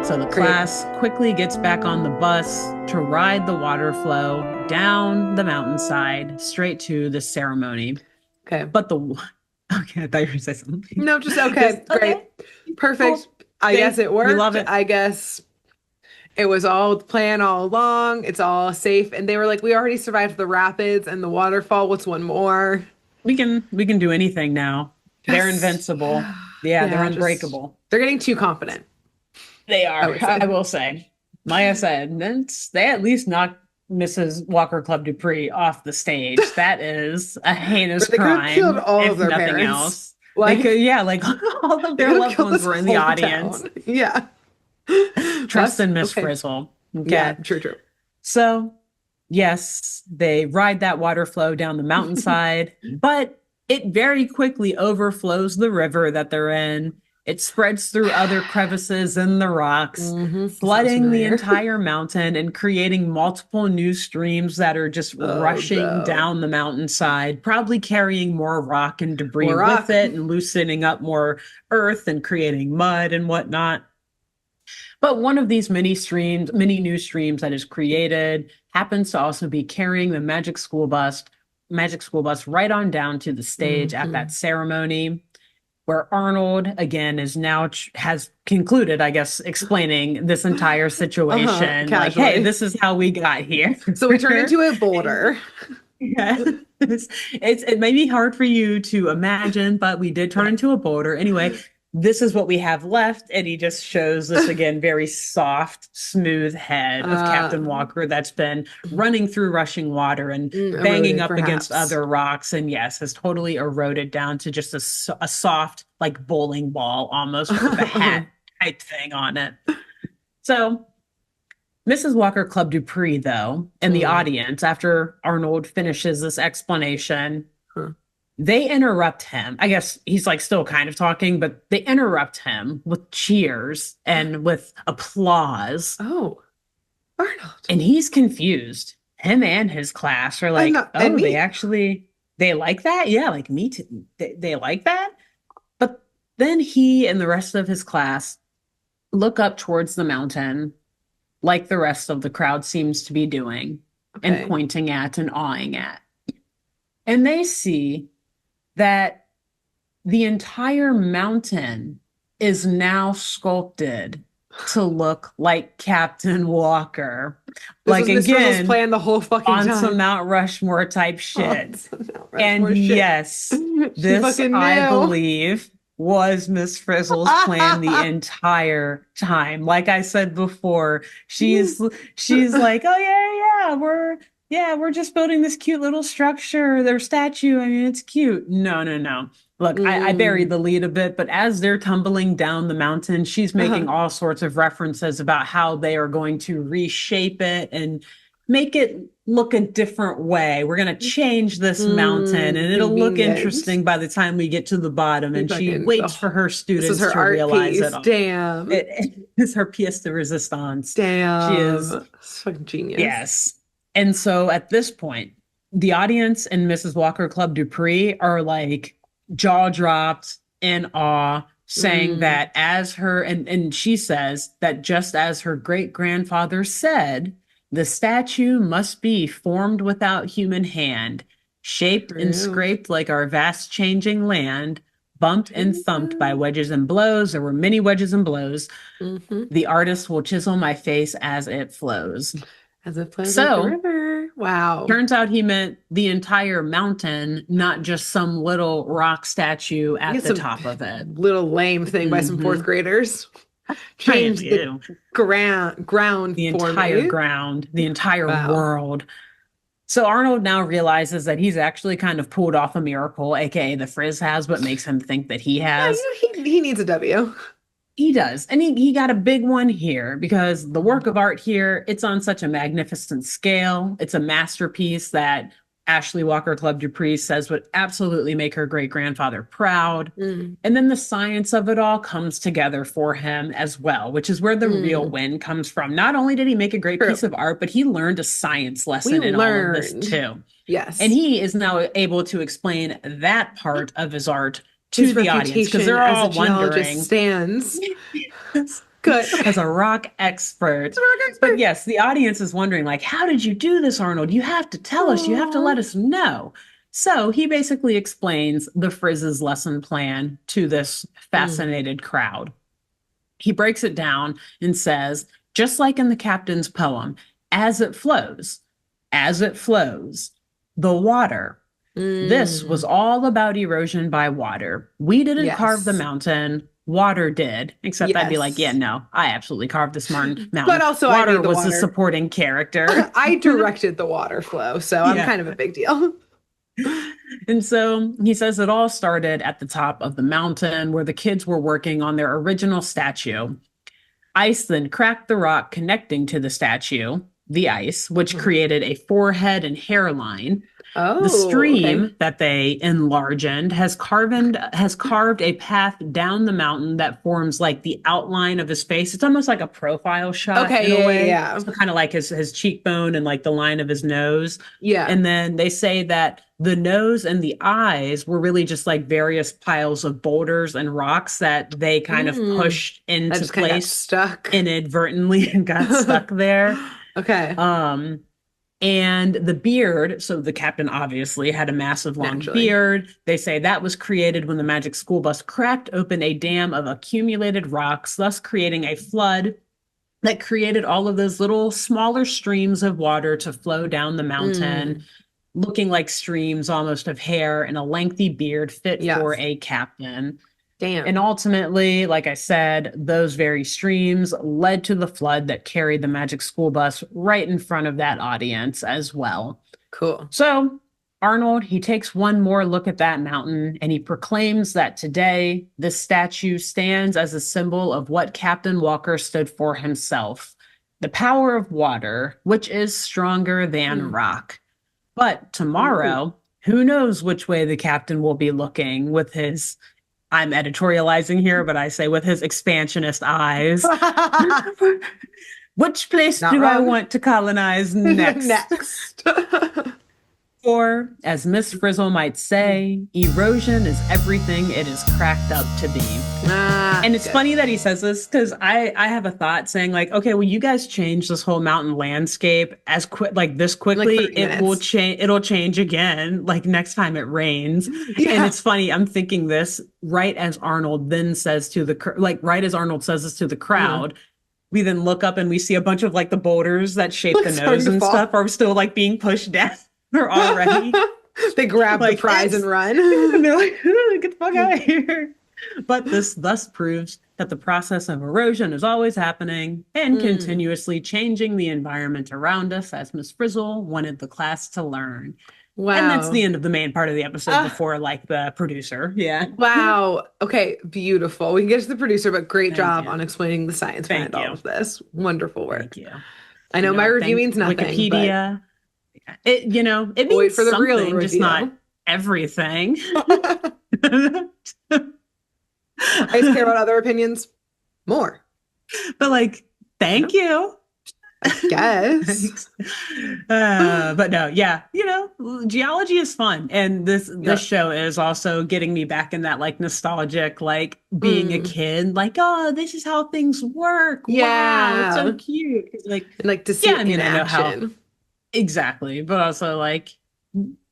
So the Great. class quickly gets back on the bus to ride the water flow down the mountainside straight to the ceremony. Okay. But the okay, I thought you were going to say something. No, just okay. Just Great. okay, Perfect. cool. I guess See, it we love worked. it. I guess it was all the plan all along. It's all safe. And they were like, we already survived the rapids and the waterfall. What's one more? We can do anything now. They're Yes. invincible. Yeah, they're Yeah, just unbreakable. they're getting too confident, They I are, would I say. will say. Like I said, they at least knocked Mrs. Walker Club Dupree off the stage. That is a heinous But they could have killed crime, all of if their nothing parents. else. They Like, could, yeah, like all of they their could have loved killed ones this were in the whole audience. town. Yeah. Trust That's in Miss okay. Frizzle. Yeah, Okay. true, true. So, yes, they ride that water flow down the mountainside, but it very quickly overflows the river that they're in. It spreads through other crevices in the rocks, Sounds flooding the familiar. entire mountain and creating multiple new streams that are just Oh rushing no. down the mountainside, probably carrying more rock and debris More with rock. it and loosening up more earth and creating mud and whatnot. But one of these many new streams that is created happens to also be carrying the magic school bus right on down to the stage at that Hmm. ceremony where Arnold again is now has concluded, I guess, explaining this entire situation. Like, hey, Casually. this is how we got here. So we turn into a boulder. Yeah. It may be hard for you to imagine, but we did turn into a boulder. Anyway, this is what we have left. And he just shows this again, very soft, smooth head of Captain Walker that's been running through rushing water and banging Eroded, up against perhaps. other rocks. And yes, has totally eroded down to just a soft, like bowling ball almost with a hat type thing on it. So Mrs. Walker Club Dupree, though, in the audience, after Arnold finishes this explanation, they interrupt him. I guess he's like still kind of talking, but they interrupt him with cheers and with applause. Oh, Arnold. And he's confused. Him and his class are like, oh, they like that? Yeah, like me too. They like that? But then he and the rest of his class look up towards the mountain like the rest of the crowd seems to be doing, and pointing at and awing at. And they see that the entire mountain is now sculpted to look like Captain Walker. This was Miss Frizzle's plan the whole fucking on time. some Mount Rushmore type shit. Rushmore shit. Yes, this I believe was Miss Frizzle's plan the entire time. Like I said before, she's like, oh we're just building this cute little structure, their statue. I mean, it's cute. No. Look, I buried the lead a bit, but as they're tumbling down the mountain, she's making all sorts of references about how they are going to reshape it and make it look a different way. We're going to change this mountain and it'll look interesting by the time we get to the bottom. And she waits for her students to realize it all. Damn. It is her pièce de résistance. Damn. She is fucking genius. Yes. And so at this point, the audience and Mrs. Walker Club Dupree are like jaw dropped in awe, saying that as her, and she says that just as her great grandfather said, the statue must be formed without human hand, shaped and scraped like our vast changing land, bumped and thumped by wedges and blows. There were many wedges and blows. The artist will chisel my face as it flows. As it flows like the river. Wow. Turns out he meant the entire mountain, not just some little rock statue at the top of it. Little lame thing by some fourth graders. Change the ground, the entire ground, the entire world. So Arnold now realizes that he's actually kind of pulled off a miracle, aka the Frizz has, but makes him think that he has. Yeah, he needs a W. He does. And he got a big one here because the work of art here, it's on such a magnificent scale. It's a masterpiece that Ashley Walker Club Dupree says would absolutely make her great-grandfather proud. And then the science of it all comes together for him as well, which is where the real win comes from. Not only did he make a great piece of art, but he learned a science lesson in all of this too. Yes. And he is now able to explain that part of his art to the audience because they're all wondering. Stands. Good. As a rock expert. But yes, the audience is wondering, like, how did you do this, Arnold? You have to tell us. You have to let us know. So he basically explains the Frizz's lesson plan to this fascinated crowd. He breaks it down and says, just like in the captain's poem, as it flows, the water. This was all about erosion by water. We didn't carve the mountain. Water did, except I'd be like, yeah, no, I absolutely carved this mountain. But also water was the supporting character. I directed the water flow, so I'm kind of a big deal. And so he says it all started at the top of the mountain where the kids were working on their original statue. Ice then cracked the rock connecting to the statue, the ice, which created a forehead and hairline. The stream that they enlarged has carved a path down the mountain that forms like the outline of his face. It's almost like a profile shot in a way. Yeah. So kind of like his cheekbone and like the line of his nose. Yeah. And then they say that the nose and the eyes were really just like various piles of boulders and rocks that they kind of pushed into place stuck inadvertently and got stuck there. Okay. And the beard, so the captain obviously had a massive long Naturally. beard. They say that was created when the magic school bus cracked open a dam of accumulated rocks, thus creating a flood that created all of those little smaller streams of water to flow down the mountain, Mm, looking like streams almost of hair and a lengthy beard fit for yes. a captain. And Damn. ultimately, like I said, those very streams led to the flood that carried the magic school bus right in front of that audience as well. Cool. So Arnold, he takes one more look at that mountain and he proclaims that today this statue stands as a symbol of what Captain Walker stood for himself, the power of water, which is stronger than Mm. rock. But Ooh. tomorrow, who knows which way the captain will be looking with his, I'm editorializing here, but I say with his expansionist eyes. Which place Not do I wrong. want to colonize next? Next. Or, as Miss Frizzle might say, erosion is everything it is cracked up to be. Ah, And it's good. funny that he says this because I have a thought saying like, okay, well, you guys change this whole mountain landscape as quick like this In like quickly, 30 it will minutes. change. It'll change again, like next time it rains. And Yeah. it's funny. I'm thinking this right as Arnold then says to like right as Arnold says this to the Uh-huh. crowd. We then look up and we see a bunch of like the boulders that shape the Starting nose to and stuff fall. are still like being pushed down. They're already They grab the like prize and it's run. and they're like, get the fuck out of here. But this thus proves that the process of erosion is always happening and Mm. continuously changing the environment around us, as Miss Frizzle wanted the class to learn. And that's the Wow. end of the main part of the episode Ah, before like the producer. Yeah. wow. Okay, beautiful. We can get to the producer, but great Thank job you. on explaining the science behind Thank all you. of this. Wonderful Thank work. you. I know my review Thank means nothing, but Wikipedia. It we'll wait means for the real something, just not review. everything. I just care about other opinions more. But like, Yeah, thank you. I guess. Thanks. But no, yeah, geology is fun, and this Yeah. show is also getting me back in that like nostalgic, like being a Mm. kid, like oh, this is how things work. Wow, it's so Yeah. cute. Like, And like to see yeah, it I in mean, I know how action. exactly, but also like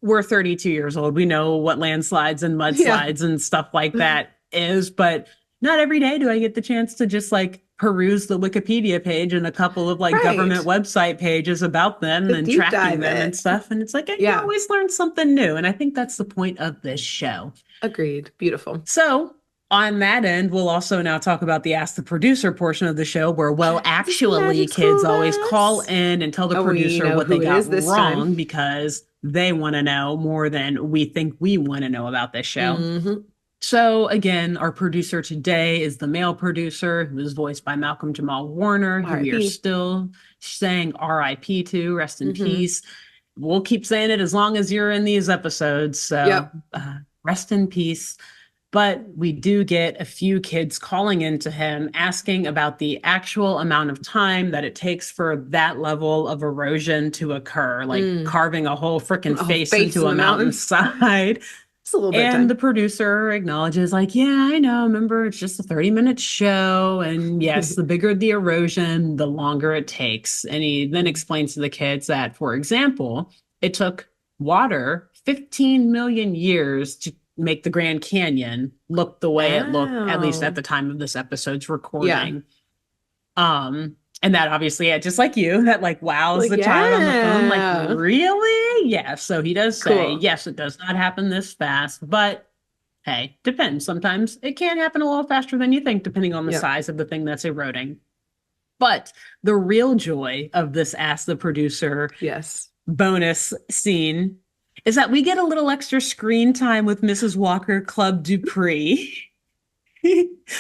we're 32 years old. We know what landslides and Yeah. mudslides and stuff like that is, but not every day do I get the chance to just like peruse the Wikipedia page and a couple of like government Right. website pages about them To and deep tracking dive them and it. stuff. And it's like I can Yeah. always learn something new. And I think that's the point of this show. Agreed. Beautiful. So, on that end, we'll also now talk about the Ask the Producer portion of the show, where, well, This is the actually, magic kids school always call bus. in and tell the Oh, we producer know what they who it got is this time. wrong because they want to know more than we think we want to know about this show. Hmm. So, again, our producer today is the male producer who is voiced by Malcolm Jamal Warner, who we are RIP. still saying RIP to, rest in Hmm. peace. We'll keep saying it as long as you're in these episodes. So, Yep. rest in peace. But we do get a few kids calling into him asking about the actual amount of time that it takes for that level of erosion to occur, like Mm. carving a whole freaking Oh, face face into in a the mountain. mountainside. It's a little bit of And the time. producer acknowledges, like, yeah, I know. Remember, it's just a 30-minute show. And yes, the bigger the erosion, the longer it takes. And he then explains to the kids that, for example, it took water 15 million years to make the Grand Canyon look the way it looked, at least at Wow. the time of this episode's Yeah. recording. And that obviously, yeah, just like you, that like wows Like, the child on the phone, like, yeah. really? Yeah. So he does say, Cool. yes, it does not happen this fast, but hey, depends. Sometimes it can happen a little faster than you think, depending on the Yep. size of the thing that's eroding. But the real joy of this Ask the Producer Yes. bonus scene is that we get a little extra screen time with Mrs. Walker Club Dupree.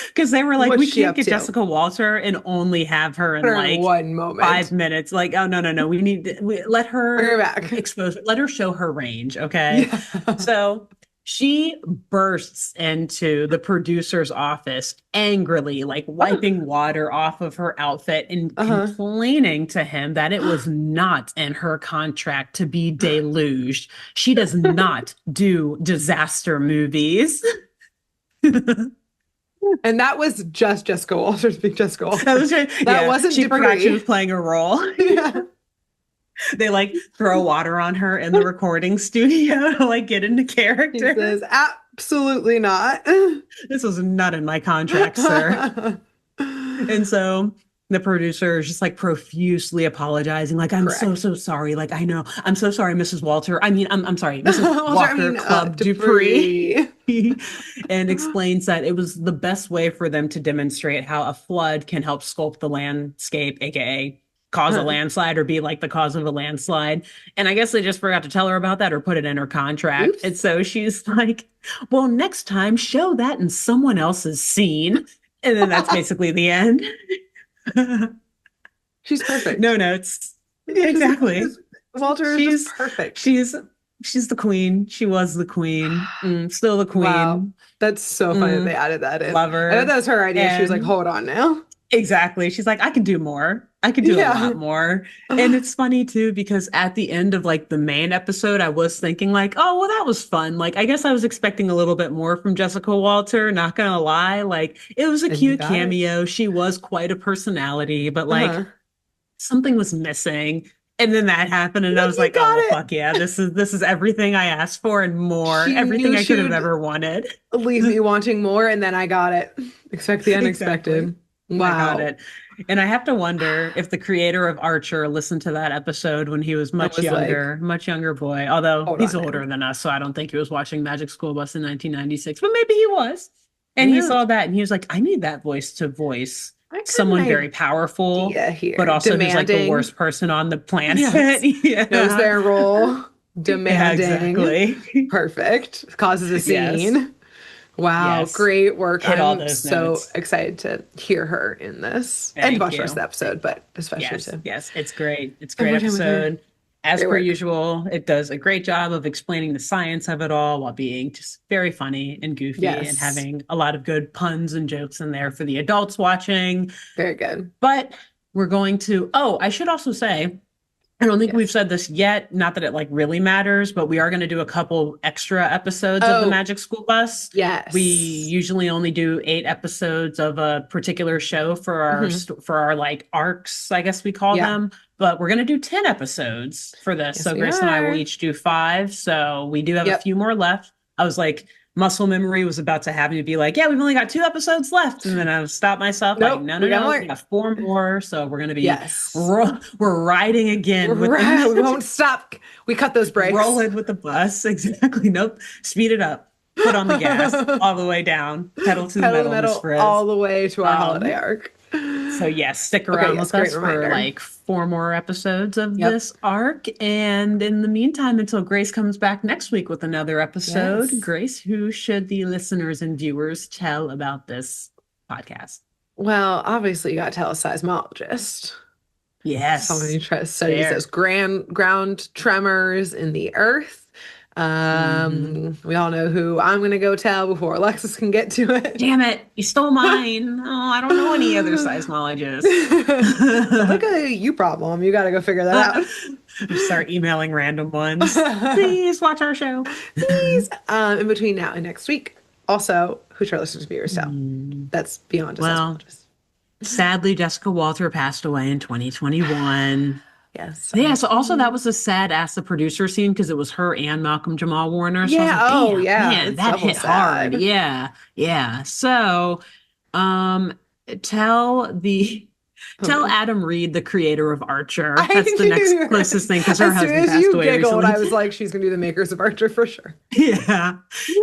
Because they were like, What's we she can't up get to? Jessica Walter and only have her in Put her in like one 5 moment. minutes. Like, oh no, no, no. Let Bring her her back. expose, let her show her range. Okay. Yeah. So she bursts into the producer's office angrily, like wiping water off of her outfit and Uh-huh. complaining to him that it was not in her contract to be deluged. She does not do disaster movies. And that was just Jessica Walters being Jessica That Walters. was her, That yeah, wasn't she forgot she Dupree. was playing a role. Yeah. They like throw water on her in the recording studio to like get into He character. says, absolutely not. This was not in my contract, sir. And so the producer is just like profusely apologizing, like, I'm Correct. so sorry. Like, I know, I'm so sorry, Mrs. Walter. I mean, I'm sorry, Mrs. Walter, Walker Club Dupree. Dupree. And explains that it was the best way for them to demonstrate how a flood can help sculpt the landscape, aka cause a landslide or be like the cause of a landslide. And I guess they just forgot to tell her about that or put it in her contract. Oops. And so she's like, well, next time show that in someone else's scene. And then that's basically the end. She's perfect. No notes. Exactly. Walter is just perfect. She's the queen. She was the queen. Still the queen. Wow. That's so funny that they added that in. Love her. I thought that was her idea. And she was like, hold on now. exactly. She's like, I can do more. I can do a lot more. And it's funny too, because at the end of like the main episode, I was thinking like, oh, well, that was fun. Like, I guess I was expecting a little bit more from Jessica Walter, not gonna lie. Like, it was a cute cameo. She was quite a personality, but like something was missing. And then that happened, and I was like, oh, fuck yeah, this is everything I asked for and more. Everything I could have ever wanted. Leave me wanting more, and then I got it. Expect the unexpected. Exactly. Wow. I got it. And I have to wonder if the creator of Archer listened to that episode when he was much younger boy, although he's older than us, so I don't think he was watching Magic School Bus in 1996, but maybe he was. And he saw that and he was like, I need that voice to voice someone very powerful, but also who's like the worst person on the planet. Yes. Knows their role. Demanding. Yeah, exactly. Perfect. Causes a scene. Yes. Wow, great work. I'm so excited to hear her in this and watch the rest of the episode, but especially to. Yes, it's great. It's a great episode. As per usual, it does a great job of explaining the science of it all while being just very funny and goofy and having a lot of good puns and jokes in there for the adults watching. Very good. But we're going to, I should also say, I don't think we've said this yet, not that it like really matters, but we are going to do a couple extra episodes of the Magic School Bus. Yes. We usually only do 8 episodes of a particular show for our for our like arcs, I guess we call them. But we're going to do 10 episodes for this. Yes, so Grace and I will each do 5. So we do have a few more left. I was like, muscle memory was about to have me be like, yeah, we've only got 2 episodes left. And then I stopped myself. Like, no. We got 4 more. So we're going to be, we're riding again. We won't stop. We cut those brakes. Rolling with the bus. Exactly. Nope. Speed it up. Put on the gas all the way down. Pedal to the metal. All the way to our holiday arc. So yes, stick around with us for like 4 more episodes of this arc. And in the meantime, until Grace comes back next week with another episode, Grace, who should the listeners and viewers tell about this podcast? Well, obviously you got to tell a seismologist. Yes. Somebody studies those ground tremors in the earth. We all know who I'm going to go tell before Alexis can get to it. Damn it. You stole mine. Oh, I don't know any other seismologists. Like a you problem. You got to go figure that out. Start emailing random ones. Please watch our show. Please. In between now and next week. Also, who should our listeners and viewers tell? That's beyond a seismologist. Sadly, Jessica Walter passed away in 2021. Yes. Yeah. So also that was a sad Ask the Producer scene because it was her and Malcolm Jamal Warner. So yeah. I was like, man, that hit hard. Yeah. Yeah. So, tell Adam Reed, the creator of Archer. That's the next closest thing because her husband passed away recently. As soon as you giggled, I was like, she's gonna do the makers of Archer for sure. Yeah.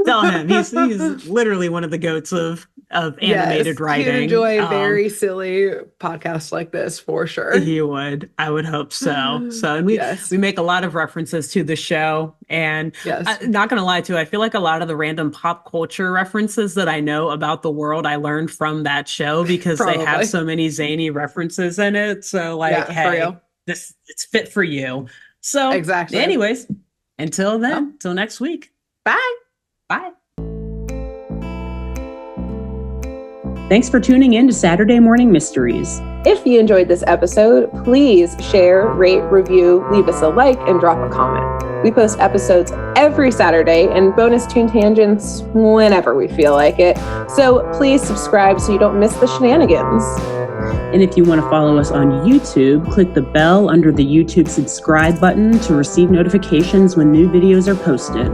Tell him he's literally one of the goats of animated writing. He'd enjoy a very silly podcast like this for sure. He would. I would hope so. And we make a lot of references to the show. And I'm not going to lie to you, I feel like a lot of the random pop culture references that I know about the world, I learned from that show because they have so many zany references in it. So like, hey, it's fit for you. So exactly. Anyways, until then, until next week. Bye. Bye. Thanks for tuning in to Saturday Morning Mysteries. If you enjoyed this episode, please share, rate, review, leave us a like, and drop a comment. We post episodes every Saturday and bonus tune tangents whenever we feel like it. So please subscribe so you don't miss the shenanigans. And if you want to follow us on YouTube, click the bell under the YouTube subscribe button to receive notifications when new videos are posted.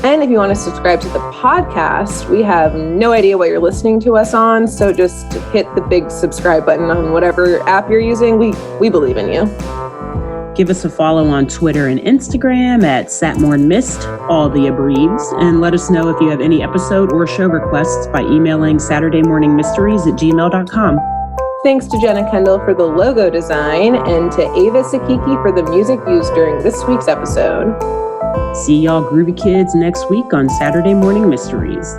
And if you want to subscribe to the podcast, we have no idea what you're listening to us on, so just hit the big subscribe button on whatever app you're using. We believe in you. Give us a follow on Twitter and Instagram at SatmornMist, all the abreves, and let us know if you have any episode or show requests by emailing SaturdayMorningMysteries@gmail.com. Thanks to Jenna Kendall for the logo design and to Ava Sakiki for the music used during this week's episode. See y'all groovy kids next week on Saturday Morning Mysteries.